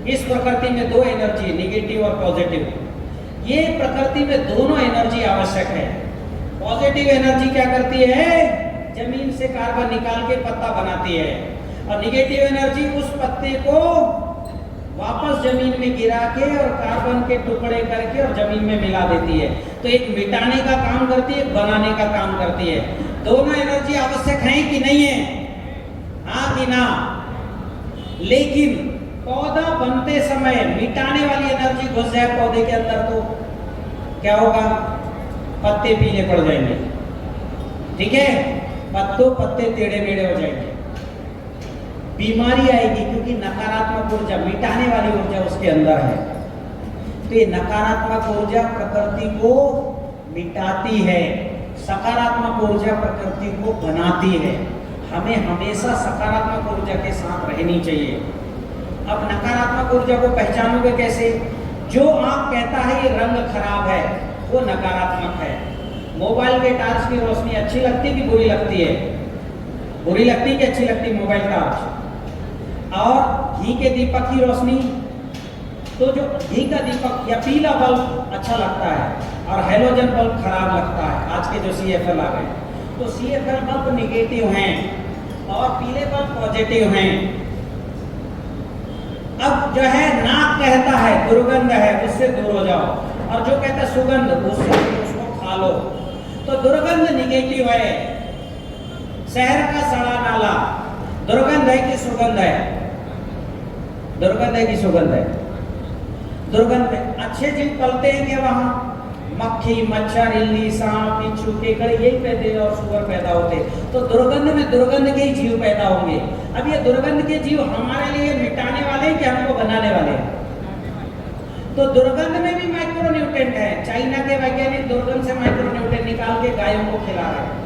इस प्रकृति में दो एनर्जी, नेगेटिव और पॉजिटिव। ये प्रकृति में दोनों एनर्जी आवश्यक है। पॉजिटिव एनर्जी क्या करती है? जमीन से कार्बन निकाल के पत्ता बनाती है, और नेगेटिव एनर्जी उस पत्ते को वापस जमीन में गिरा के और कार्बन के टुकड़े करके और जमीन में मिला देती है। तो एक मिटाने का काम करती है, एक बनाने का काम करती है। दोनों एनर्जी आवश्यक है कि नहीं है? हाँ कि ना? लेकिन पौधा बनते समय मिटाने वाली एनर्जी घुस जाए पौधे के अंदर तो क्या होगा? पत्ते पीले पड़ जाएंगे, ठीक है? पत्ते टेढ़े मेढ़े हो जाएंगे, बीमारी आएगी, क्योंकि नकारात्मक ऊर्जा, मिटाने वाली ऊर्जा उसके अंदर है। तो ये नकारात्मक ऊर्जा प्रकृति को मिटाती है, सकारात्मक ऊर्जा प्रकृति को बनाती है। हमें हमेशा सकारात्मक ऊर्जा के साथ रहनी चाहिए। अब नकारात्मक ऊर्जा को पहचानोगे कैसे? जो आंख कहता है ये रंग खराब है, वो नकारात्मक है। मोबाइल के टार्च की रोशनी अच्छी लगती कि बुरी लगती है? बुरी लगती कि अच्छी लगती मोबाइल टार्च? और घी के दीपक की रोशनी, तो जो घी का दीपक या पीला बल्ब अच्छा लगता है, और हैलोजन बल्ब खराब लगता है। आज के जो CFL आ गए, तो CFL बल्ब निगेटिव हैं और पीले बल्ब पॉजिटिव हैं। अब जो है नाक कहता है दुर्गंध है, उससे दूर हो जाओ, और जो कहता है सुगंध, उसको खा लो। तो दुर्गंध निगेटिव है। शहर का सड़ा नाला दुर्गंध है कि सुगंध है? दुर्गंध है कि सुगंध है? दुर्गंध है। अच्छे जीव पलते हैं क्या वहां? मक्खी, मच्छर, इल्ली, सांप, बिच्छू, केकड़े, यही पैदे और सुअर पैदा होते। तो दुर्गंध में दुर्गंध के ही जीव पैदा होंगे। अब ये दुर्गंध के जीव हमारे लिए मिटाने वाले हैं कि हमको बनाने वाले हैं? तो दुर्गंध में भी माइक्रो न्यूट्रेंट है। चाइना के वैज्ञानिक दुर्गंध से माइक्रो न्यूट्रेंट निकाल के गायों को खिला रहे हैं,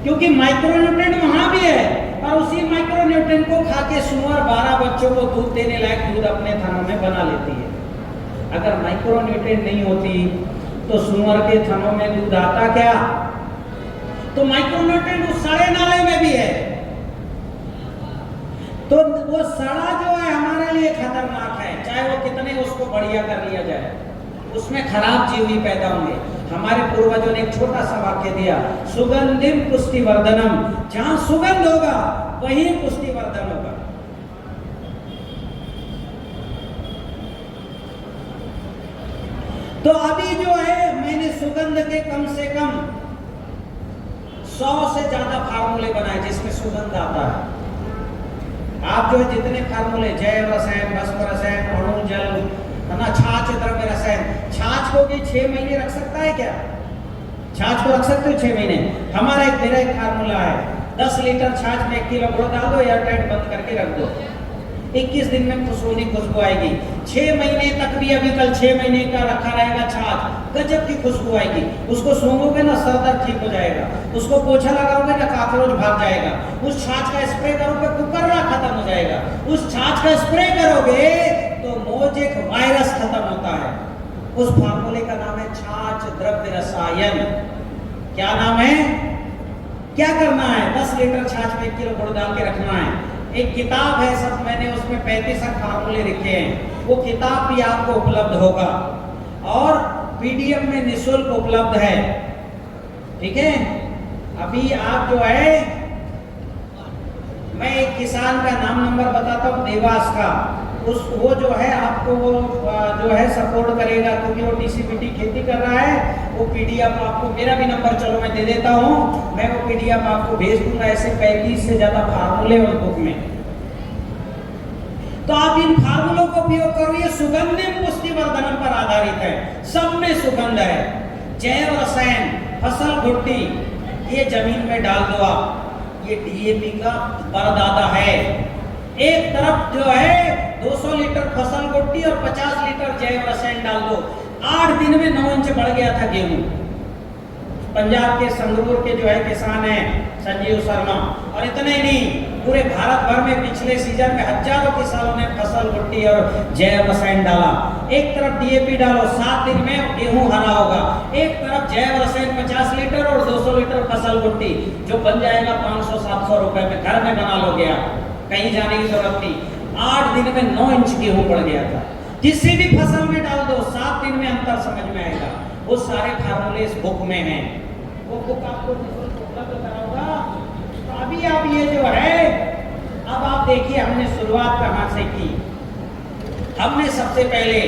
क्योंकि माइक्रो न्यूट्रेंट वहां भी है, और उसी माइक्रो न्यूट्रेंट को खा के सुअर 12 बच्चों को दूध देने लायक दूध अपने थनों में बना लेती है। अगर माइक्रो न्यूट्रेंट नहीं होती तो सुअर के थनों में दूध आता क्या? तो माइक्रो न्यूट्रेंट उस सड़े नाले में भी है। तो वो सड़ा जो है हमारे लिए खतरनाक है, चाहे वो कितने उसको बढ़िया कर लिया जाए, उसमें खराब जीव ही पैदा होंगे। हमारे पूर्वजों ने एक छोटा सा वाक्य दिया, सुगंधिम पुष्टिवर्धनम। जहां सुगंध होगा वहीं पुष्टिवर्धन होगा। तो अभी जो है मैंने सुगंध के कम से कम 100 से ज्यादा फार्मूले बनाए जिसमें सुगंध आता है। आप जो है जितने फार्मूले, जैव रसायन, भस्म रसायन, अणु जल, है ना, छाछ द्रव्य रसायन, छाछ को भी 6 महीने रख सकता है क्या? छाछ को रख सकते हो 6 महीने? मेरा एक फार्मूला है, 10 लीटर छाछ में 1 किलो गुड़ डाल दो, एयरटाइट बंद करके रख दो, 21 दिन में खुशबू आएगी। 6 महीने तक भी, अभी कल 6 महीने का रखा रहेगा छाछ, गजब की खुशबू आएगी। उसको सूंघोगे ना सर दर्द ठीक हो जाएगा, उसको पोछा लगाओगे ना काकरोच भाग जाएगा, उस छाछ का स्प्रे करोगे कुकर्रा खत्म हो जाएगा, उस छाछ का स्प्रे करोगे तो मोजेक वायरस खत्म होता है। उस फार्मूले का नाम है छाछ द्रव्य रसायन। क्या नाम है? क्या करना है? 10 लीटर छाछ में 1 किलो गुड़ डाल के रखना है। एक किताब है, सब मैंने उसमें 35 फार्मूले लिखे हैं, वो किताब भी आपको उपलब्ध होगा और PDF में निःशुल्क उपलब्ध है, ठीक है? अभी आप जो है, मैं एक किसान का नाम नंबर बताता हूँ, देवास का, वो जो है आपको वो जो है सपोर्ट करेगा, क्योंकि वो DCPT खेती कर रहा है। वो PDF आपको, मेरा भी नंबर चलो मैं दे देता हूँ, मैं वो PDF आपको भेज दूंगा, ऐसे 35 से ज्यादा फार्मूले उस बुक में। तो आप इन फार्मूलों को उपयोग करो। ये सुगंधिम पुष्टिवर्धनम पर आधारित है, सब में सुगंध है। जैव रसायन, फसल घुट्टी, ये जमीन में डाल दो आप, ये DAP का परदादा है। एक तरफ जो है 200 लीटर फसल घुट्टी और 50 लीटर जैव रसायन डाल दो, 8 दिन में 9 इंच बढ़ गया था गेहूं। पंजाब के संगरूर के जो है किसान है संजीव शर्मा, और इतना ही नहीं, पूरे भारत भर में पिछले सीजन में हजारों किसानों ने फसल घुट्टी और जैव रसायन डाला। एक तरफ DAP डालो, 7 दिन में गेहूं हरा होगा, एक तरफ जैव रसायन 50 लीटर और 200 लीटर फसल घुट्टी, जो बन जाएगा 500-700 रुपए में, घर में बना लोगे आप, कहीं जाने की जरूरत नहीं। 8 दिन में 9 इंच गेहूं बढ़ गया था। किसी भी फसल में डाल दो 7 दिन में अंतर समझ में आएगा। वो सारे फार्मूले इस बुक में हैं। वो बुक आपको उपलब्ध कराऊंगा। तो अभी आप ये जो है, अब आप देखिए हमने शुरुआत कहाँ से की। हमने सबसे पहले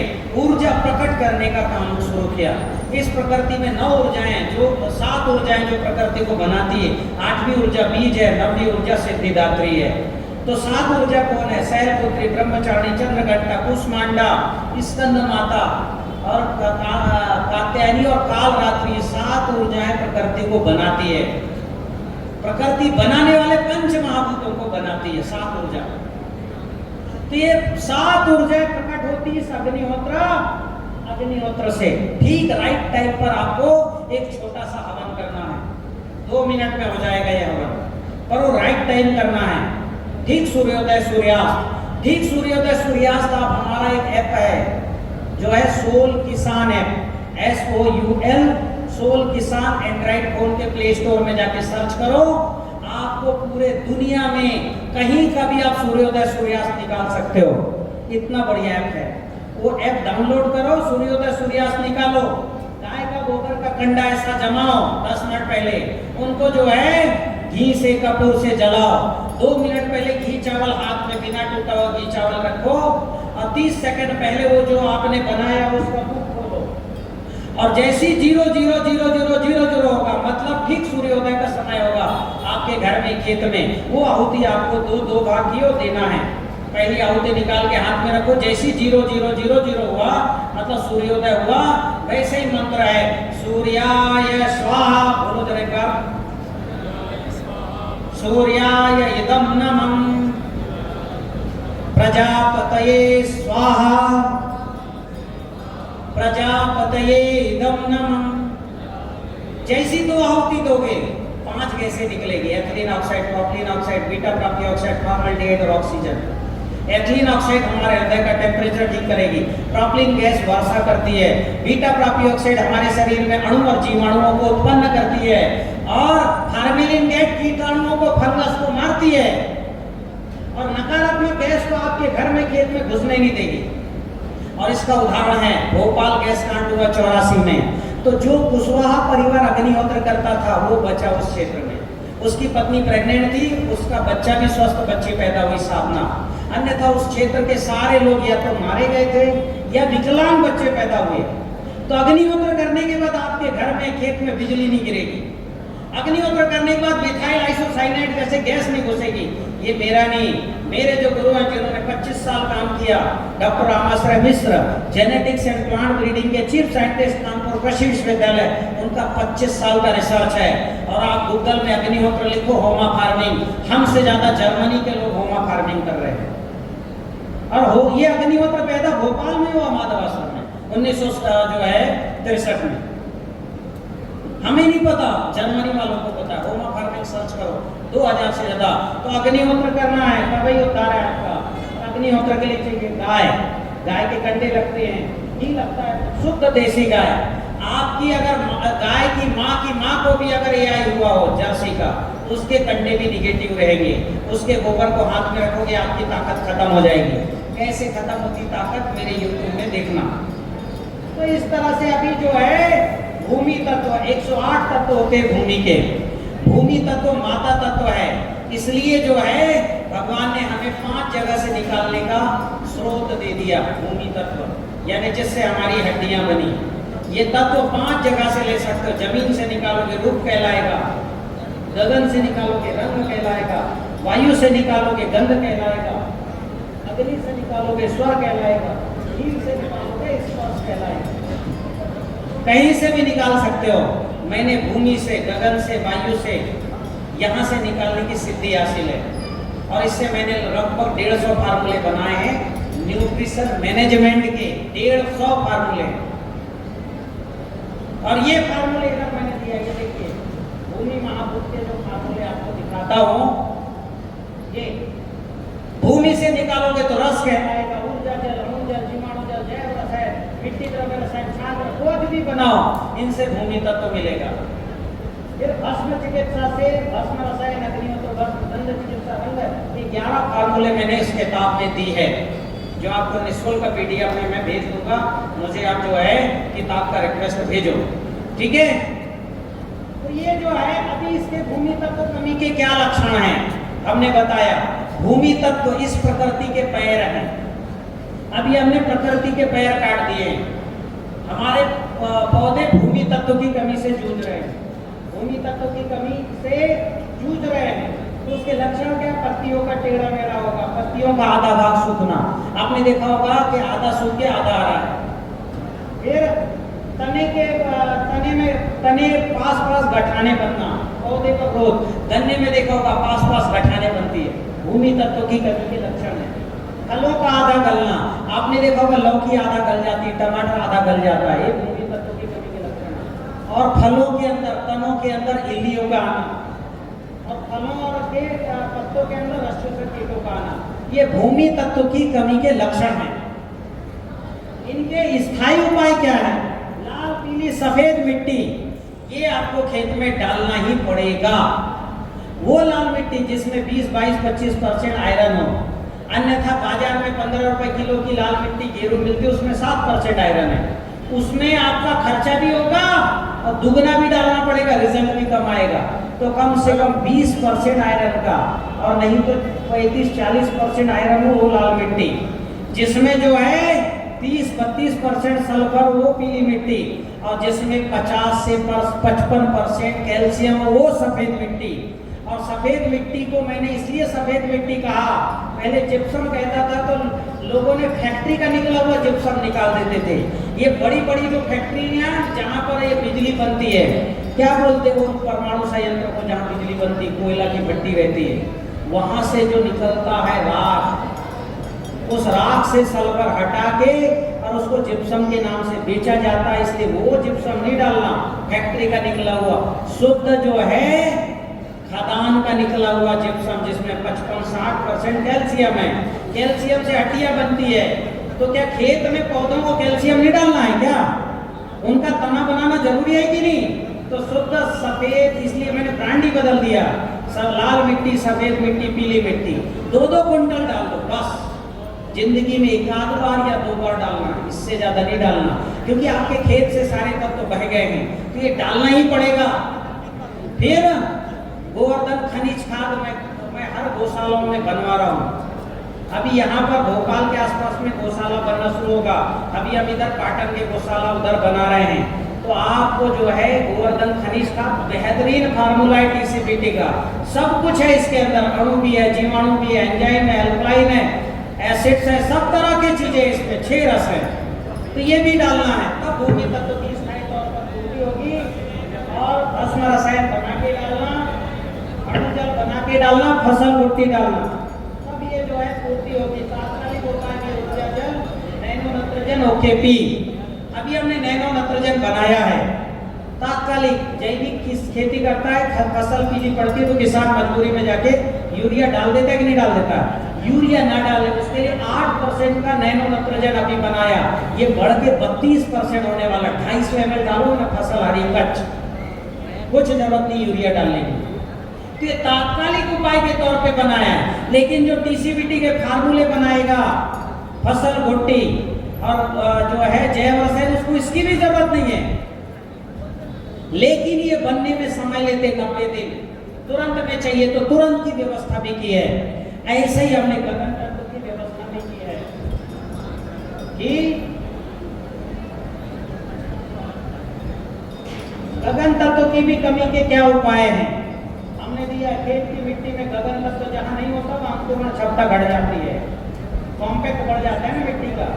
ऊर्जा प्रकट करने का काम शुरू किया। इस प्रकृति में 9 ऊर्जाएं, जो 7 ऊर्जाएं जो प्रकृति को बनाती है। 8वीं ऊर्जा बीज है, 9वीं ऊर्जा सिद्धिदात्री है। तो 7 ऊर्जा कौन है? शैलपुत्री, ब्रह्मचारिणी, चंद्रघंटा, कुष्मांडा, स्कंद माता और कात्यायनी और कालरात्रि। 7 ऊर्जाएं प्रकृति को बनाती है। प्रकृति बनाने वाले पंच महाभूतों को बनाती है 7 ऊर्जा। तो ये 7 ऊर्जाएं प्रकट होती है इस अग्निहोत्र से। ठीक राइट टाइम पर आपको एक छोटा सा हवन करना है। 2 मिनट में हो जाएगा ये हवन, पर वो राइट टाइम करना है। ठीक सूर्योदय सूर्यास्त, ठीक सूर्योदय सूर्यास्त। आप हमारा एक ऐप है जो है सोल किसान ऐप, SOUL सोल किसान। एंड्रॉइड फोन के प्ले स्टोर में जाके सर्च करो। आपको पूरे दुनिया में कहीं का भी आप सूर्योदय सूर्यास्त निकाल सकते हो। इतना बढ़िया ऐप है। वो ऐप डाउनलोड करो, सूर्योदय सूर्यास्त निकालो। गाय का गोबर का कंडा ऐसा जमाओ 10 मिनट पहले, उनको जो है घी से कपूर से जलाओ। 2 मिनट पहले घी चावल हाथ में बिना टूटा हुआ घी चावल रखो और 30 सेकंड पहले वो जो आपने बनाया उसका मुख खोलो। और जैसी 000000 होगा, मतलब ठीक सूर्योदय का समय होगा आपके घर में खेत में, वो आहुति आपको 2 भाग की देना है। पहली आहुति निकाल के हाथ में रखो। जैसी 0000 हुआ मतलब सूर्योदय हुआ, वैसे ही मंत्र है सूर्याय स्वाहा। बोलो जरा एक बार, सूर्याय इदं नमः, प्रजापतये स्वाहा, प्रजापतये इदं नमः। जैसी 2 आहुति दोगे 5 गैसें निकलेगी। Ethylene oxide, propylene oxide, beta प्राप्ति ऑक्साइड, फॉर्मल्डिहाइड और ऑक्सीजन। एथिलीन ऑक्साइड हमारे हृदय का टेम्परेचर ठीक करेगी। प्रोपिलीन गैस वर्षा करती है। बीटा प्राप्ति ऑक्साइड हमारे शरीर में अणु और जीवाणुओं को उत्पन्न करती है। और फॉर्मेलिन गैस कीटाणुओं को, फंगस को मारती है। और नकारात्मक गैस को आपके घर में खेत में घुसने नहीं देगी। और इसका उदाहरण है भोपाल गैस कांड हुआ 84 में। तो जो कुशवाहा परिवार अग्निहोत्र करता था वो बचा उस क्षेत्र में। उसकी पत्नी प्रेग्नेंट थी, उसका बच्चा भी स्वस्थ बच्ची पैदा हुई, साधना। अन्यथा उस क्षेत्र के सारे लोग या तो मारे गए थे या विकलांग बच्चे पैदा हुए। तो अग्निहोत्र करने के बाद आपके घर में खेत में बिजली नहीं गिरेगी। अग्निहोत्र करने के बाद मिथाइल आइसोसाइनेट जैसे गैस नहीं घुसेगी। ये मेरा नहीं, मेरे जो गुरु हैं जिन्होंने 25 साल काम किया, doctor Ramashray Mishra, genetics and plant breeding के चीफ साइंटिस्ट कानपुर कृषि विश्वविद्यालय, उनका 25 साल का रिसर्च है। और आप गूगल में अग्निहोत्र लिखो, होमा फार्मिंग, हमसे ज्यादा जर्मनी के लोग होमा फार्मिंग कर रहे हैं। और ये अग्निहोत्र पैदा भोपाल में हुआ, माधवाश्रम में 1963 में। हमें नहीं पता, जर्मनी वालों को पता है। होमा फार्मिंग सर्च करो, 2000 से ज्यादा। तो अग्निहोत्र करना है तभी उद्धार है आपका। अग्निहोत्र के लिए चाहिए गाय। गाय के कंडे लगते हैं, घी लगता है, शुद्ध देसी गाय। आपकी अगर गाय की माँ को भी अगर AI हुआ हो जर्सी का, उसके कंडे भी निगेटिव रहेंगे। उसके गोबर को हाथ में रखोगे, आपकी ताकत खत्म हो जाएगी। कैसे खत्म होती ताकत, मेरे YouTube में देखना। तो इस तरह से अभी जो है भूमि तत्व, 108 तत्व होते हैं भूमि के। भूमि तत्व माता तत्व है, इसलिए जो है भगवान ने हमें 5 जगह से निकालने का स्रोत दे दिया। भूमि तत्व यानी जिससे हमारी हड्डियां बनी। ये तत्व 5 जगह से ले सकते हो। जमीन से निकालोगे रूप कहलाएगा, गगन से निकालोगे रंग कहलाएगा, वायु से निकालोगे गंध कहलाएगा, अग्नि से निकालोगे स्वर कहलाएगा, नील से निकालोगे स्पर्श कहलाएगा। कहीं से भी निकाल सकते हो। मैंने भूमि से, गगन से, वायु से, यहाँ से निकालने की सिद्धि हासिल है। और इससे मैंने लगभग 150 फार्मूले बनाए हैं न्यूट्रिशन मैनेजमेंट के। 150 फार्मूले। और ये फार्मूले इधर मैंने दिया, ये देखिए भूमि महाभूत के जो फार्मूले आपको दिखाता हूँ। ये भूमि से निकालोगे तो रस कहलाएगा, ऊर्जा जल, अणु जल, जीवाणु जल, जैव रसायन, मिट्टी द्रव्य रसायन, छात्र, कुछ भी बनाओ, इनसे भूमि तत्व मिलेगा। फिर भस्म चिकित्सा से भस्म रसायन, अग्निहोत्र, भस्म, दंड चिकित्सा, रंग, ये 11 11 फार्मूले मैंने इस किताब में दी है, जो आपको निःशुल्क PDF में मैं भेज दूंगा। मुझे आप जो है किताब का रिक्वेस्ट भेजो, ठीक है। तो ये जो है अभी इसके भूमि तत्व कमी के क्या लक्षण हैं हमने बताया। भूमि तत्व इस प्रकृति के पैर हैं। अभी हमने प्रकृति के पैर काट दिए। हमारे पौधे भूमि तत्व की कमी से जूझ रहे हैं, भूमि तत्व की कमी से जूझ रहे हैं। तो उसके लक्षण क्या? पत्तियों का टेढ़ा मेढ़ा होगा, पत्तियों का आधा भाग सूखना। आपने देखा होगा कि आधा सूख के आधा हरा है। फिर तने पास पास गठाने बनना, पौधे का ग्रोथ। गन्ने में देखा होगा पास पास गठाने बनती है, भूमि तत्व की कमी के लक्षण है। फलों का आधा गलना, आपने देखा होगा लौकी आधा गल जाती है, टमाटर आधा गल जाता है, ये भूमि तत्व की कमी के लक्षण है। और फलों के अंदर, तनों के अंदर इल्लियों का आना, और फलों और पत्तों के अंदर रसचूसक कीटों का आना, ये भूमि तत्व की कमी के लक्षण हैं। इनके स्थायी उपाय क्या है? लाल, पीली, सफेद मिट्टी, ये आपको खेत में डालना ही पड़ेगा। वो लाल मिट्टी जिसमें 20, 22, 25% आयरन हो। अन्यथा बाजार में 15 रुपए किलो की लाल मिट्टी गेरू मिलती है, उसमें 7% आयरन है। उसमें आपका खर्चा भी होगा और दुगना भी डालना पड़ेगा, रिजल्ट भी कम आएगा। तो कम से कम 20% आयरन का, और नहीं तो 35-40% आयरन हो वो लाल मिट्टी, जिसमें जो है 30-32% सल्फर वो पीली मिट्टी, और जिसमें 50 से 55% कैल्शियम वो सफेद मिट्टी। और सफेद मिट्टी को मैंने इसलिए सफेद मिट्टी कहा, पहले जिप्सम कहता था तो लोगों ने फैक्ट्री का निकला हुआ जिप्सम निकाल देते थे। ये बड़ी बड़ी जो फैक्ट्रियां जहां पर ये बिजली बनती है, क्या बोलते हो परमाणु संयंत्र को, जहां बिजली बनती, कोयला की भट्टी रहती है, वहां से जो निकलता है राख, उस राख से सल्फर हटा के और उसको जिप्सम के नाम से बेचा जाता है। इसलिए वो जिप्सम नहीं डालना, फैक्ट्री का निकला हुआ शुद्ध जो है खदान का निकला हुआ जिप्सम, जिसमें 55-60% कैल्शियम है। कैल्शियम से हड्डियां बनती है। तो क्या खेत में पौधों को कैल्शियम नहीं डालना है क्या? उनका तना बनाना जरूरी है कि नहीं? तो शुद्ध सफेद, इसलिए मैंने ब्रांड ही बदल दिया, सब लाल मिट्टी, सफेद मिट्टी, पीली मिट्टी, 2-2 कुंटल डाल दो बस। जिंदगी में एक आध बार या 2 बार डालना, इससे ज्यादा नहीं डालना, क्योंकि आपके खेत से सारे तत्व बह गए हैं, तो ये डालना ही पड़ेगा। फिर गोवर्धन खनिज खाद मैं हर गौशालाओं में बनवा रहा हूँ। अभी यहाँ पर भोपाल के आसपास में गौशाला बनना शुरू होगा। अभी हम इधर पाटन के गौशाला उधर बना रहे हैं। तो आपको जो है गोवर्धन खनिज खाद, बेहतरीन फार्मूला है TCPT का, सब कुछ है इसके अंदर, अणु भी है, जीवाणु भी है, एंजाइम है, एल्कलाइन है, एसिड्स है, सब तरह की चीजें इसमें, 6 रस है। तो ये भी डालना है, तब भूमि तत्व की स्थायी तौर पर पूर्ति होगी। और भस्म रसायन बना के डालना, जल बना के डालना, फसल रोटी डालना, तब ये जो है पूर्ति होगी। तात्कालिक उपाय में ऊर्जा जल, नैनो नत्रजन, OKP। अभी हमने नैनो नत्रजन बनाया है। तात्कालिक जैविक खेती करता है, फसल पीली पड़ती है तो किसान मजबूरी में जाके यूरिया डाल देता है कि नहीं डाल देता? यूरिया ना डाले, उसके लिए 8% का नैनो नत्रजन अभी बनाया। ये बढ़ के 32% होने वाला। 250 ml डालो ना, फसल हरी कच्च, कुछ जरूरत नहीं यूरिया डालने की। तो ये तात्कालिक उपाय के तौर पे बनाया है। लेकिन जो TCPT के फार्मूले बनाएगा, फसल भुट्टी और जो है जैव रसायन, उसको इसकी भी जरूरत नहीं है। लेकिन ये बनने में समय लेते 90 दिन, तुरंत में चाहिए तो तुरंत की व्यवस्था भी की है। ऐसे ही हमने गगन तत्व की व्यवस्था भी की है कि गगन तत्व की भी कमी के क्या उपाय हैं हमने दिया। खेत की मिट्टी में गगन तत्व जहां नहीं होता वहां अंकुरण क्षमता घट जाती है, कॉम्पैक्ट बढ़ जाता है ना मिट्टी का,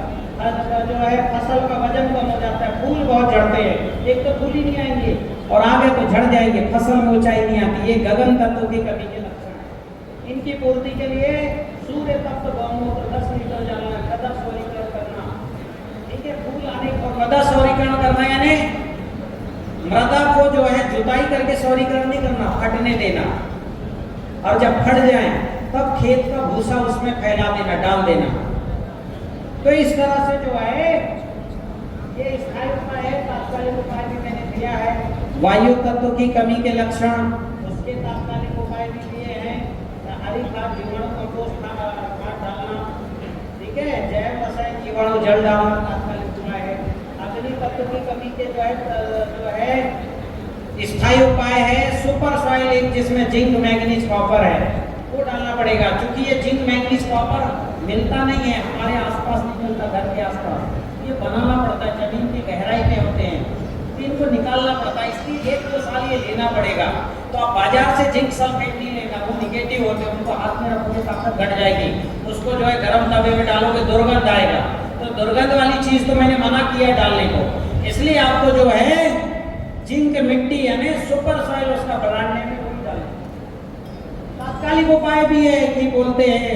जो है फसल का वजन कम हो जाता है, फूल बहुत झड़ते हैं। एक तो फूल ही नहीं आएंगे और आगे तो झड़ जाएंगे, फसल में ऊंचाई नहीं आती। ये गगन तत्व की कमी के लक्षण है। इनकी पूर्ति के लिए सूर्य तत्व गौमूत्र 10 लीटर डालना, गदा सौरीकरण करना, ठीक है। फूल आने और गदा सौरीकरण करना, यानी मृदा को जो है जुताई करके सौरीकरण नहीं करना, फटने देना, और जब फट जाए तब खेत का भूसा उसमें फैला देना, डाल देना। तो इस तरह से जो है ये स्थायी उपाय है। तात्कालिक उपाय भी मैंने दिया है। वायु तत्व की कमी के लक्षण, उसके तात्कालिक उपाय भी दिए हैं। हरी खाद, जीवाणु कंपोस्ट खाद खाद डालना, ठीक है, जैव रसायन जीवाणु जल डालना तात्कालिक उपाय है। अग्नि तत्व की कमी के जो है स्थायी उपाय है सुपर सॉइल, जिसमें जिंक मैंगनीज कॉपर है, वो डालना पड़ेगा। क्योंकि ये जिंक मैंगनीज कॉपर मिलता नहीं है, हमारे आसपास नहीं मिलता, घर के आसपास, ये बनाना पड़ता है, जमीन की गहराई में होते हैं, तो इनको निकालना पड़ता है, इसलिए 1-2 साल ये लेना पड़ेगा। तो आप बाजार से जिंक सल्फेट नहीं लेना, वो निगेटिव होते हैं, उनको हाथ में रखोगे ताकत घट जाएगी, उसको जो है गर्म तवे में डालोगे दुर्गंध आएगा, तो दुर्गंध वाली चीज तो मैंने मना किया है डालने को। इसलिए आपको जो है जिंक मिट्टी यानी सुपर सॉइल उसका ब्रांड नेम है, वही डालें। तात्कालिक उपाय भी है कि बोलते हैं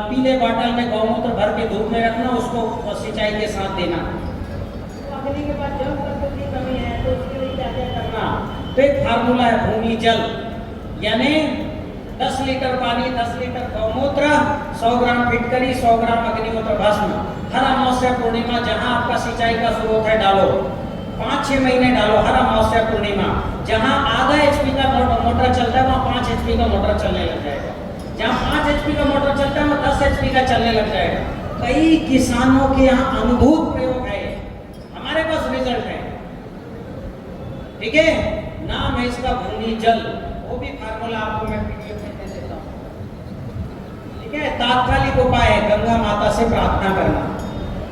पीले बोतल में गौमूत्र भर के धूप में रखना, उसको सिंचाई के साथ देना। तो अग्नि के बाद जल तत्व की कमी है तो उसके लिए क्या क्या करना, तो एक फार्मूला है भूमि जल, यानी 10 लीटर पानी 10 लीटर गौमूत्र 100 ग्राम फिटकरी 100 ग्राम अग्निहोत्र भस्म, हर अमावस्या पूर्णिमा जहां आपका सिंचाई का स्रोत है डालो, 5-6 महीने डालो, हर अमावस्या पूर्णिमा। जहां आधा HP का मोटर चलता है वहां 5 HP का मोटर चलने लग जाएगा, जहां 5 HP का मोटर चलता है वहां 10 HP का चलने लग जाएगा। कई किसानों के यहाँ अनुभूत प्रयोग है, हमारे पास रिजल्ट है, ठीक है। नाम है इसका भूमि जल, वो भी फार्मूला आपको मैं PDF में दे देता हूँ, ठीक है। तात्कालिक उपाय है गंगा माता से प्रार्थना करना,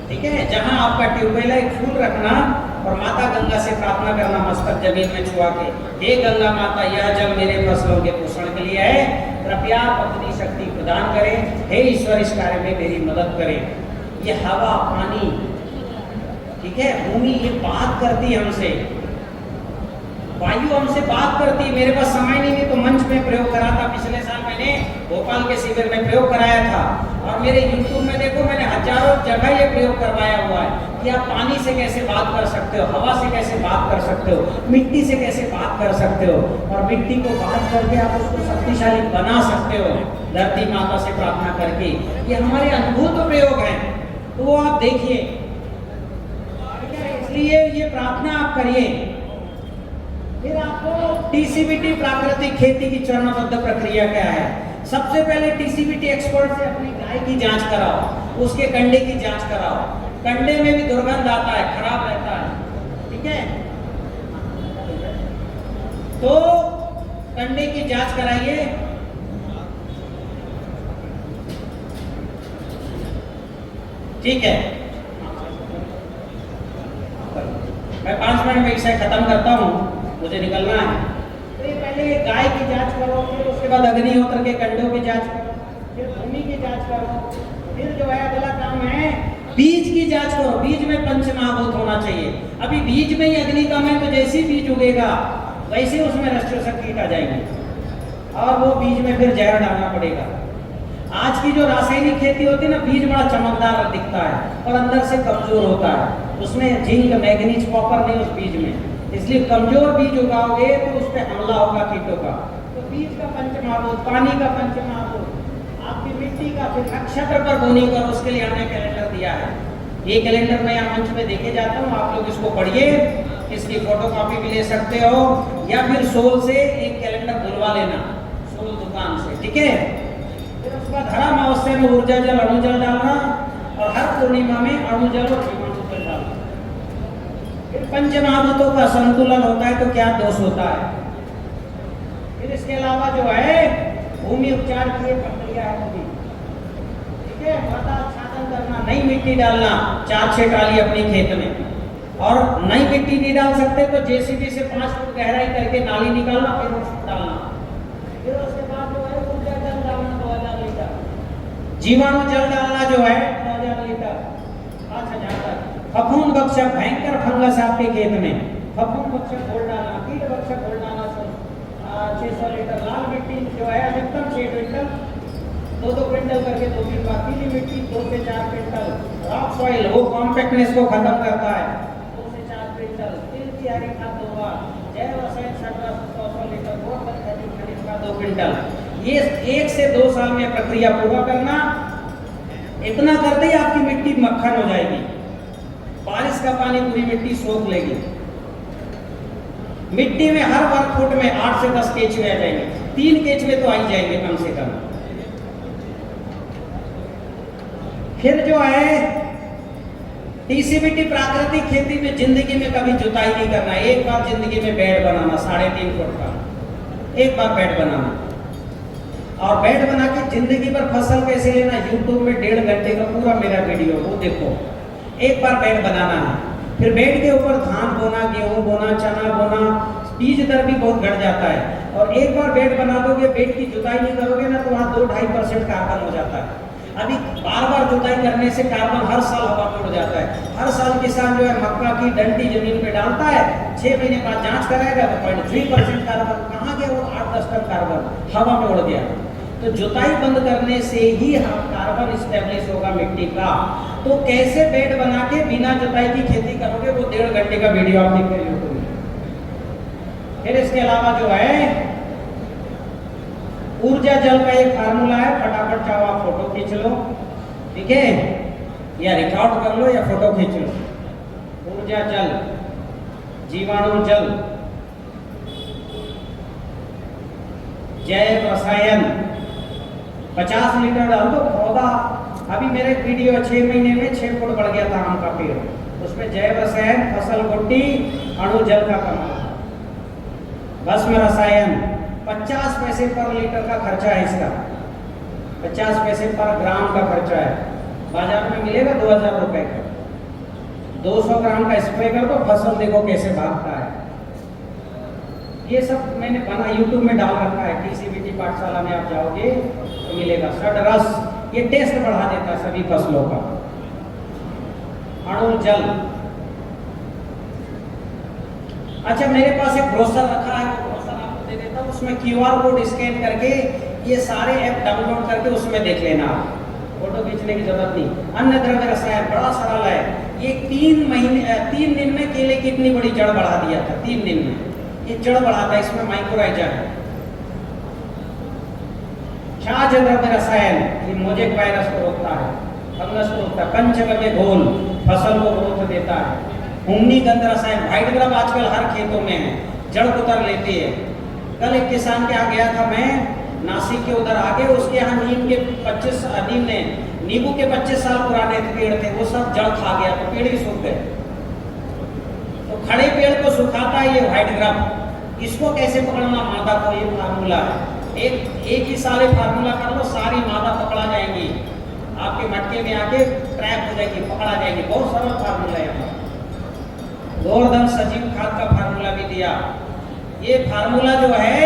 ठीक है। जहां आपका ट्यूबवेल है एक फूल रखना और माता गंगा से प्रार्थना करना, मस्तक जमीन में छुआ के, हे गंगा माता यह जल मेरे फसलों के पोषण के लिए है, कृपया अपनी शक्ति प्रदान करें, हे ईश्वर इस कार्य में मेरी मदद करें। ये हवा पानी, ठीक है, भूमि ये बात करती हमसे, वायु हमसे बात करती। मेरे पास समय नहीं तो मंच में प्रयोग करा था, पिछले साल मैंने भोपाल के शिविर में प्रयोग कराया था, और मेरे YouTube में देखो मैंने हजारों जगह ये प्रयोग करवाया हुआ है कि आप पानी से कैसे बात कर सकते हो, हवा से कैसे बात कर सकते हो, मिट्टी से कैसे बात कर सकते हो, और मिट्टी को बात करके आप उसको शक्तिशाली बना सकते हो धरती माता से प्रार्थना करके। ये हमारे अनुभूत प्रयोग हैं, तो वो आप देखिए, इसलिए ये प्रार्थना आप करिए। फिर आपको TCBT प्राकृतिक खेती की चरणबद्ध प्रक्रिया क्या है। सबसे पहले TCBT एक्सपर्ट से अपनी गाय की जांच कराओ, उसके कंडे की जांच कराओ, कंडे में भी दुर्गंध आता है, खराब रहता है, ठीक है, तो कंडे की जांच कराइए। ठीक है, मैं 5 मिनट में इसे खत्म करता हूँ, मुझे निकलना है। तो ये पहले गाय की जांच करो, फिर उसके बाद अग्निहोत्र के कंडों की जांच करो, फिर भूमि की जांच करो, फिर जो है अगला काम है बीज की जांच करो। बीज में पंचमहाभूत होना चाहिए। अभी बीज में ही अग्नि कम है तो जैसे ही बीज उगेगा वैसे उसमें रक्षक कीट आ जाएंगे और वो बीज में फिर जहर डालना पड़ेगा। आज की जो रासायनिक खेती होती है ना, बीज बड़ा चमकदार दिखता है और अंदर से कमजोर होता है, उसमें जिंक मैंगनीज कॉपर नहीं उस बीज में, इसलिए कमजोर बीज उगाओगे तो उस पर हमला होगा कीटों का। तो बीज का पंचमहाभूत, पानी का पंचमहाभूत, आपकी मिट्टी का, फिर नक्षत्र पर बोनी करो, उसके लिए हमने कैलेंडर दिया है। ये कैलेंडर मैं यहाँ मंच में देखे जाता हूँ, आप लोग इसको पढ़िए, इसकी फोटोकॉपी भी ले सकते हो या फिर सोल से एक कैलेंडर बुलवा लेना, सोल दुकान से, ठीक है। फिर उसके बाद हर अमावस्या में ऊर्जा जल अणु जल डालना और हर पूर्णिमा में अणु जल और जीवाणु जल डालना। फिर पंचमहाभूतों का संतुलन होता है तो क्या दोष होता है। फिर इसके अलावा जो है भूमि उपचार की एक प्रक्रिया है होगी, ठीक है। मृदा छादन करना, नई मिट्टी डालना 4-6 ट्राली अपने खेत में, और नई मिट्टी नहीं डाल सकते तो JCB से 5 फुट गहराई करके नाली निकालना, फिर उसको डालना। फिर उसके बाद जो है ऊर्जा जल डालना 2000 लीटर, जीवाणु जल डालना जो है 2000 लीटर, 5000 तक। फफूंद भक्षक, भयंकर फंगस आपके खेत में, फफूंद भक्षक घोल डालना, कीट भक्षक घोल डालना 600 लीटर। लाल मिट्टी जो है अधिकतम 6 क्विंटल, 2-2 क्विंटल करके 2-3 बार। पीली मिट्टी 2 से 4 क्विंटल। रॉक सॉइल वो कॉम्पैक्टनेस को खत्म करता है, 2 से 4 क्विंटल। तिल की हरी खाद 2 बार। जैव रसायन 100 लीटर, गोबर खनिज का 2 क्विंटल। ये 1 से 2 साल में प्रक्रिया पूरा करना। इतना करते ही आपकी मिट्टी मक्खन हो जाएगी, बारिश का पानी पूरी मिट्टी सोख लेगी। मिट्टी में हर वर्ग फुट में 8 से 10 केचुए आ जाएंगे, 3 केचुए तो आ ही जाएंगे कम से कम। फिर जो है टीसीबीटी प्राकृतिक खेती में जिंदगी में कभी जुताई नहीं करना, एक बार जिंदगी में बेड बनाना 3.5 फुट का, एक बार बेड बनाना। और बेड बना के जिंदगी भर फसल कैसे लेना, यूट्यूब में 1.5 घंटे का पूरा मेरा वीडियो, वो देखो। एक बार बेड बनाना है, फिर बेड के ऊपर धान बोना, गेहूं बोना, चना बोना, बीज दर भी बहुत घट जाता है। और एक बार बेड बना दोगे, बेड की जुताई नहीं करोगे ना, तो वहाँ 2-2.5% कार्बन हो जाता है। अभी बार बार जुताई करने से कार्बन हर साल हवा में उड़ जाता है। हर साल किसान जो है मक्का की डंडी जमीन पे डालता है, 6 महीने बाद जांच कराएगा तो 0.3% कार्बन, कहाँ गया वो 8-10 टन कार्बन हवा में उड़ गया। तो जुताई बंद करने से ही हम कार्बन स्टेब्लिश होगा मिट्टी का। तो कैसे बेड बना के बिना जुताई की खेती करोगे, वो 1.5 घंटे का वीडियो आप देख रहे हो। फिर इसके अलावा जो है ऊर्जा जल का एक फार्मूला है, फटाफट चाहो आप फोटो खींच लो, ठीक है, या रिकॉर्ड कर लो या फोटो खींच लो। ऊर्जा जल, जीवाणु जल, जैव रसायन, 50 लीटर डाल दो पौधा। अभी मेरे वीडियो 6 महीने में 6 फुट बढ़ गया था आम का पेड़, उसमें जैव रसायन, फसल गुड्डी, अणु जल का कमाल, भस्म रसायन, 50 पैसे पर लीटर का खर्चा है इसका, 50 पैसे पर ग्राम का खर्चा है। बाजार में मिलेगा 2000 रुपए का। 200 ग्राम का स्प्रे कर दो, फसल देखो कैसे भागता है। ये सब मैंने बना यूट्यूब में डाल रखा है, टीसीबीटी पाठशाला में आप जाओगे तो मिलेगा। षडरस, ये टेस्ट बढ़ा देता है सभी फसलों का। अणु जल, अच्छा मेरे पास एक ब्रोशर रखा है, वो ब्रोशर आपको दे देता हूँ, उसमें QR कोड स्कैन करके ये सारे ऐप डाउनलोड करके उसमें देख लेना, फोटो खींचने की जरूरत नहीं। अन्य द्रव्य रसायन बड़ा सरल है, ये 3 दिन में केले की इतनी बड़ी जड़ बढ़ा दिया था, 3 दिन में ये जड़ बढ़ाता है, इसमें माइक्रोराइजा है। छाछ द्रव्य रसायन, ये मोजेक वायरस को रोकता है, फंगस को रोकता है। पंचगव्य घोल, फसल को ग्रोथ देता है। हुमनी गंध रसायन, व्हाइट ग्रब आजकल हर खेतों में है, जड़ उतर लेती है। कल एक किसान के यहाँ गया था मैं, नासिक के उधर आगे, उसके यहाँ नींबू के 25 साल पुराने पेड़ थे, वो सब जड़ खा गया तो पेड़ ही सूख गए। तो खड़े पेड़ को सुखाता है ये व्हाइट ग्रब। इसको कैसे पकड़ना मादा को, ये फार्मूला है। एक ही साल फार्मूला कर लो, सारी मादा पकड़ा जाएंगी, आपके मटके में आके ट्रैप हो जाएगी, पकड़ा जाएगी। बहुत सरल फार्मूला है यहाँ। गोवर्धन सजीव खाद का फार्मूला भी दिया। ये फार्मूला जो है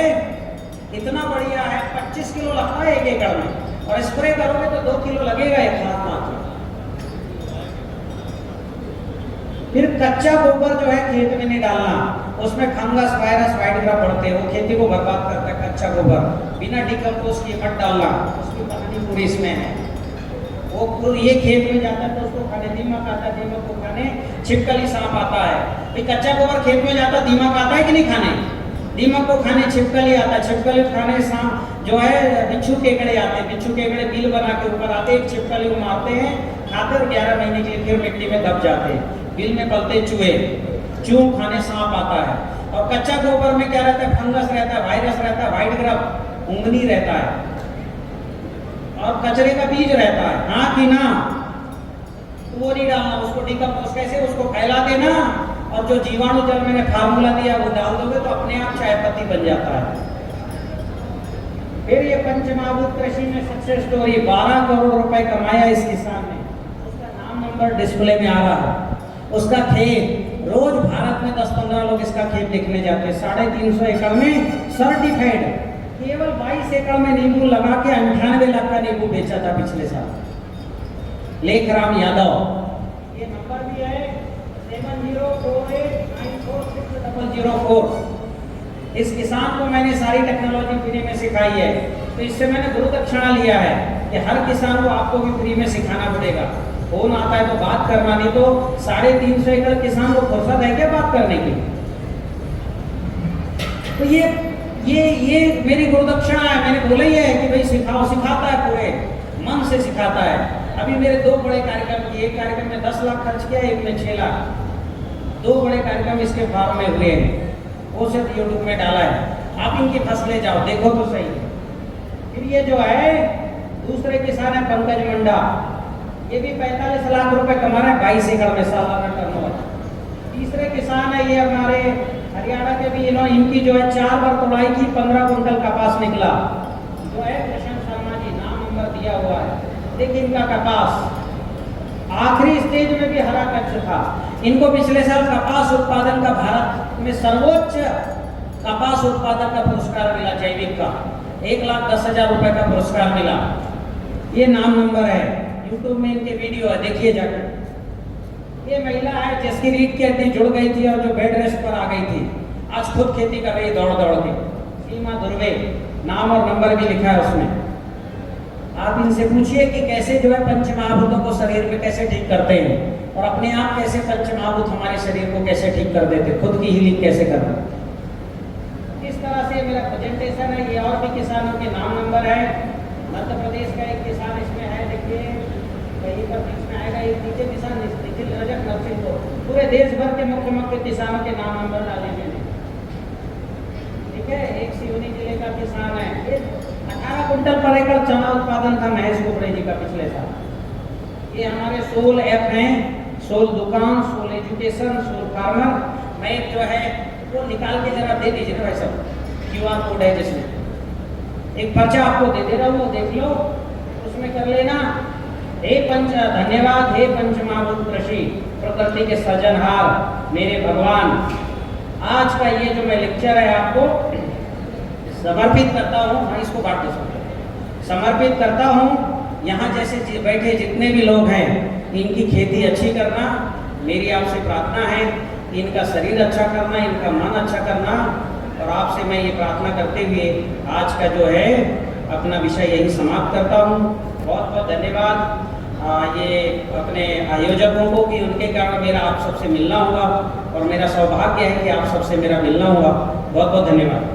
इतना बढ़िया है, 25 किलो लगता है 1 एकड़ में, और स्प्रे करोगे तो 2 किलो लगेगा एक खाद मात्र। फिर कच्चा गोबर जो है खेत में नहीं डालना, उसमें फंगस, वायरस, व्हाइट ग्रब बढ़ते हैं, वो खेती को बर्बाद करता है। कच्चा गोबर बिना डिकम्पोज किए मत डालना, उसकी कहानी पूरी इसमें है। वो ये खेत में जाता है तो उसको खाने दीमक आता है, दीमक को खाने छिपकली सांप आता है। तो कच्चा गोबर खेत में जाता है, दीमक आता है कि नहीं खाने, दीमक को खाने छिपकली आता है, छिपकली खाने सांप जो है बिच्छू केकड़े आते हैं, बिच्छू केकड़े बिल बना के ऊपर आते हैं, छिपकली को मारते हैं, खाते और 11 महीने के लिए फिर मिट्टी में दब जाते हैं। बिल में पलते चूहे, चूह खाने सांप आता है। और कच्चा गोबर में क्या रहता है, फंगस रहता है, वायरस रहता है, व्हाइट ग्रब, उंगनी रहता है, और कचरे का बीज रहता है, हाँ कि ना। तो वो नहीं डालना, उसको डिकम्पोज कैसे, उसको फैला देना, और जो जीवाणु जल मैंने फार्मूला दिया वो डाल दोगे तो अपने आप चाय पत्ती बन जाता है। फिर ये पंचमहाभूत कृषि में सक्सेस स्टोरी, 12 करोड़ रुपए कमाया इस किसान ने। उसका नाम नंबर डिस्प्ले में आ रहा है। उसका खेत, रोज भारत में 10-15 लोग इसका खेत देखने जाते हैं। 350 एकड़ में सर्टिफाइड, केवल 22 एकड़ में नींबू लगा के 98 लाख का नींबू बेचा था पिछले साल। लेखराम यादव, ये नंबर भी है 7048946004। इस किसान को मैंने सारी टेक्नोलॉजी फ्री में सिखाई है, तो इससे मैंने गुरु दक्षिणा लिया है कि हर किसान को आपको भी फ्री में सिखाना पड़ेगा। फोन आता है तो बात करना, नहीं तो 350 एकड़ किसान को फुर्सत है क्या बात करने की। तो ये मेरी गुरु दक्षिणा है। मैंने बोला ही है कि भाई सिखाओ, सिखाता है, पूरे मन से सिखाता है। अभी मेरे 2 बड़े कार्यक्रम किए, एक कार्यक्रम में 10 लाख खर्च किया, एक में 6 लाख। 2 बड़े कार्यक्रम इसके फार्म में हुए हैं, वो सिर्फ यूट्यूब में डाला है। आप इनकी फसलें जाओ देखो तो सही। फिर ये जो है दूसरे किसान है पंकज मुंडा, ये भी 45 लाख रुपए कमा रहे हैं, 22 एकड़ में सालाना टर्नओवर। तीसरे किसान है ये हमारे हरियाणा के भी, इनकी जो है 4 बार तोड़ाई की, 15 कुंटल कपास निकला। जो है प्रशांत शर्मा जी, नाम नंबर दिया हुआ है। देखिए इनका कपास आखिरी स्टेज में भी हरा कच्च था। इनको पिछले साल कपास उत्पादन का भारत में सर्वोच्च कपास उत्पादन का पुरस्कार मिला, जैविक का 1,10,000 रुपए का पुरस्कार मिला। ये नाम नंबर है, यूट्यूब में इनके वीडियो है, देखिए जाकर। ये महिला है जिसकी रीढ़ की हड्डी जुड़ गई थी और जो बेड रेस्ट पर आ गई थी, आज खुद खेती कर रही दौड़ दौड़ के। सीमा दुर्वे, नाम और नंबर भी लिखा है उसमें। आप इनसे पूछिए कि कैसे जो है पंच महाभूतों को शरीर में कैसे ठीक करते हैं, और अपने आप कैसे पंच महाभूत हमारे शरीर को कैसे ठीक कर देते, खुद की हीलिंग कैसे करना। इस तरह से मेरा प्रेजेंटेशन है। ये और भी किसानों के नाम नंबर है। मध्य प्रदेश का एक किसान इसमें है, देखिए कहीं पर बीच में आएगा, एक नीचे किसान निखिल रजक नरसिंहपुर। पूरे देश भर के मुख्य मुख्य किसानों के नाम नंबर डाले मैंने, ठीक है। एक सिवनी जिले का किसान है, 18 कुंटल पर एकड़ चना उत्पादन था महेश कुबड़े जी का पिछले साल। ये हमारे सोल ऐप हैं, सोल दुकान, सोल एजुकेशन, सोल फार्मर। मैं एक जो है वो निकाल के जरा दे दीजिए ना भाई साहब, QR कोड है जिसमें एक पर्चा आपको दे दे रहा हूँ, देख लो, उसमें कर लेना। हे पंच धन्यवाद, हे पंच महाभूत कृषि प्रकृति के सृजनहार मेरे भगवान। आज का ये जो मैं लेक्चर है आपको समर्पित करता हूँ, मैं इसको बांट दे सकता, समर्पित करता हूँ। यहाँ जैसे बैठे जितने भी लोग हैं, इनकी खेती अच्छी करना मेरी आपसे प्रार्थना है। इनका शरीर अच्छा करना, इनका मन अच्छा करना, और आपसे मैं ये प्रार्थना करते हुए आज का जो है अपना विषय यही समाप्त करता हूँ। बहुत बहुत धन्यवाद ये अपने आयोजकों को कि उनके कारण मेरा आप सबसे मिलना हुआ, और मेरा सौभाग्य है कि आप सबसे मेरा मिलना हुआ। बहुत बहुत धन्यवाद।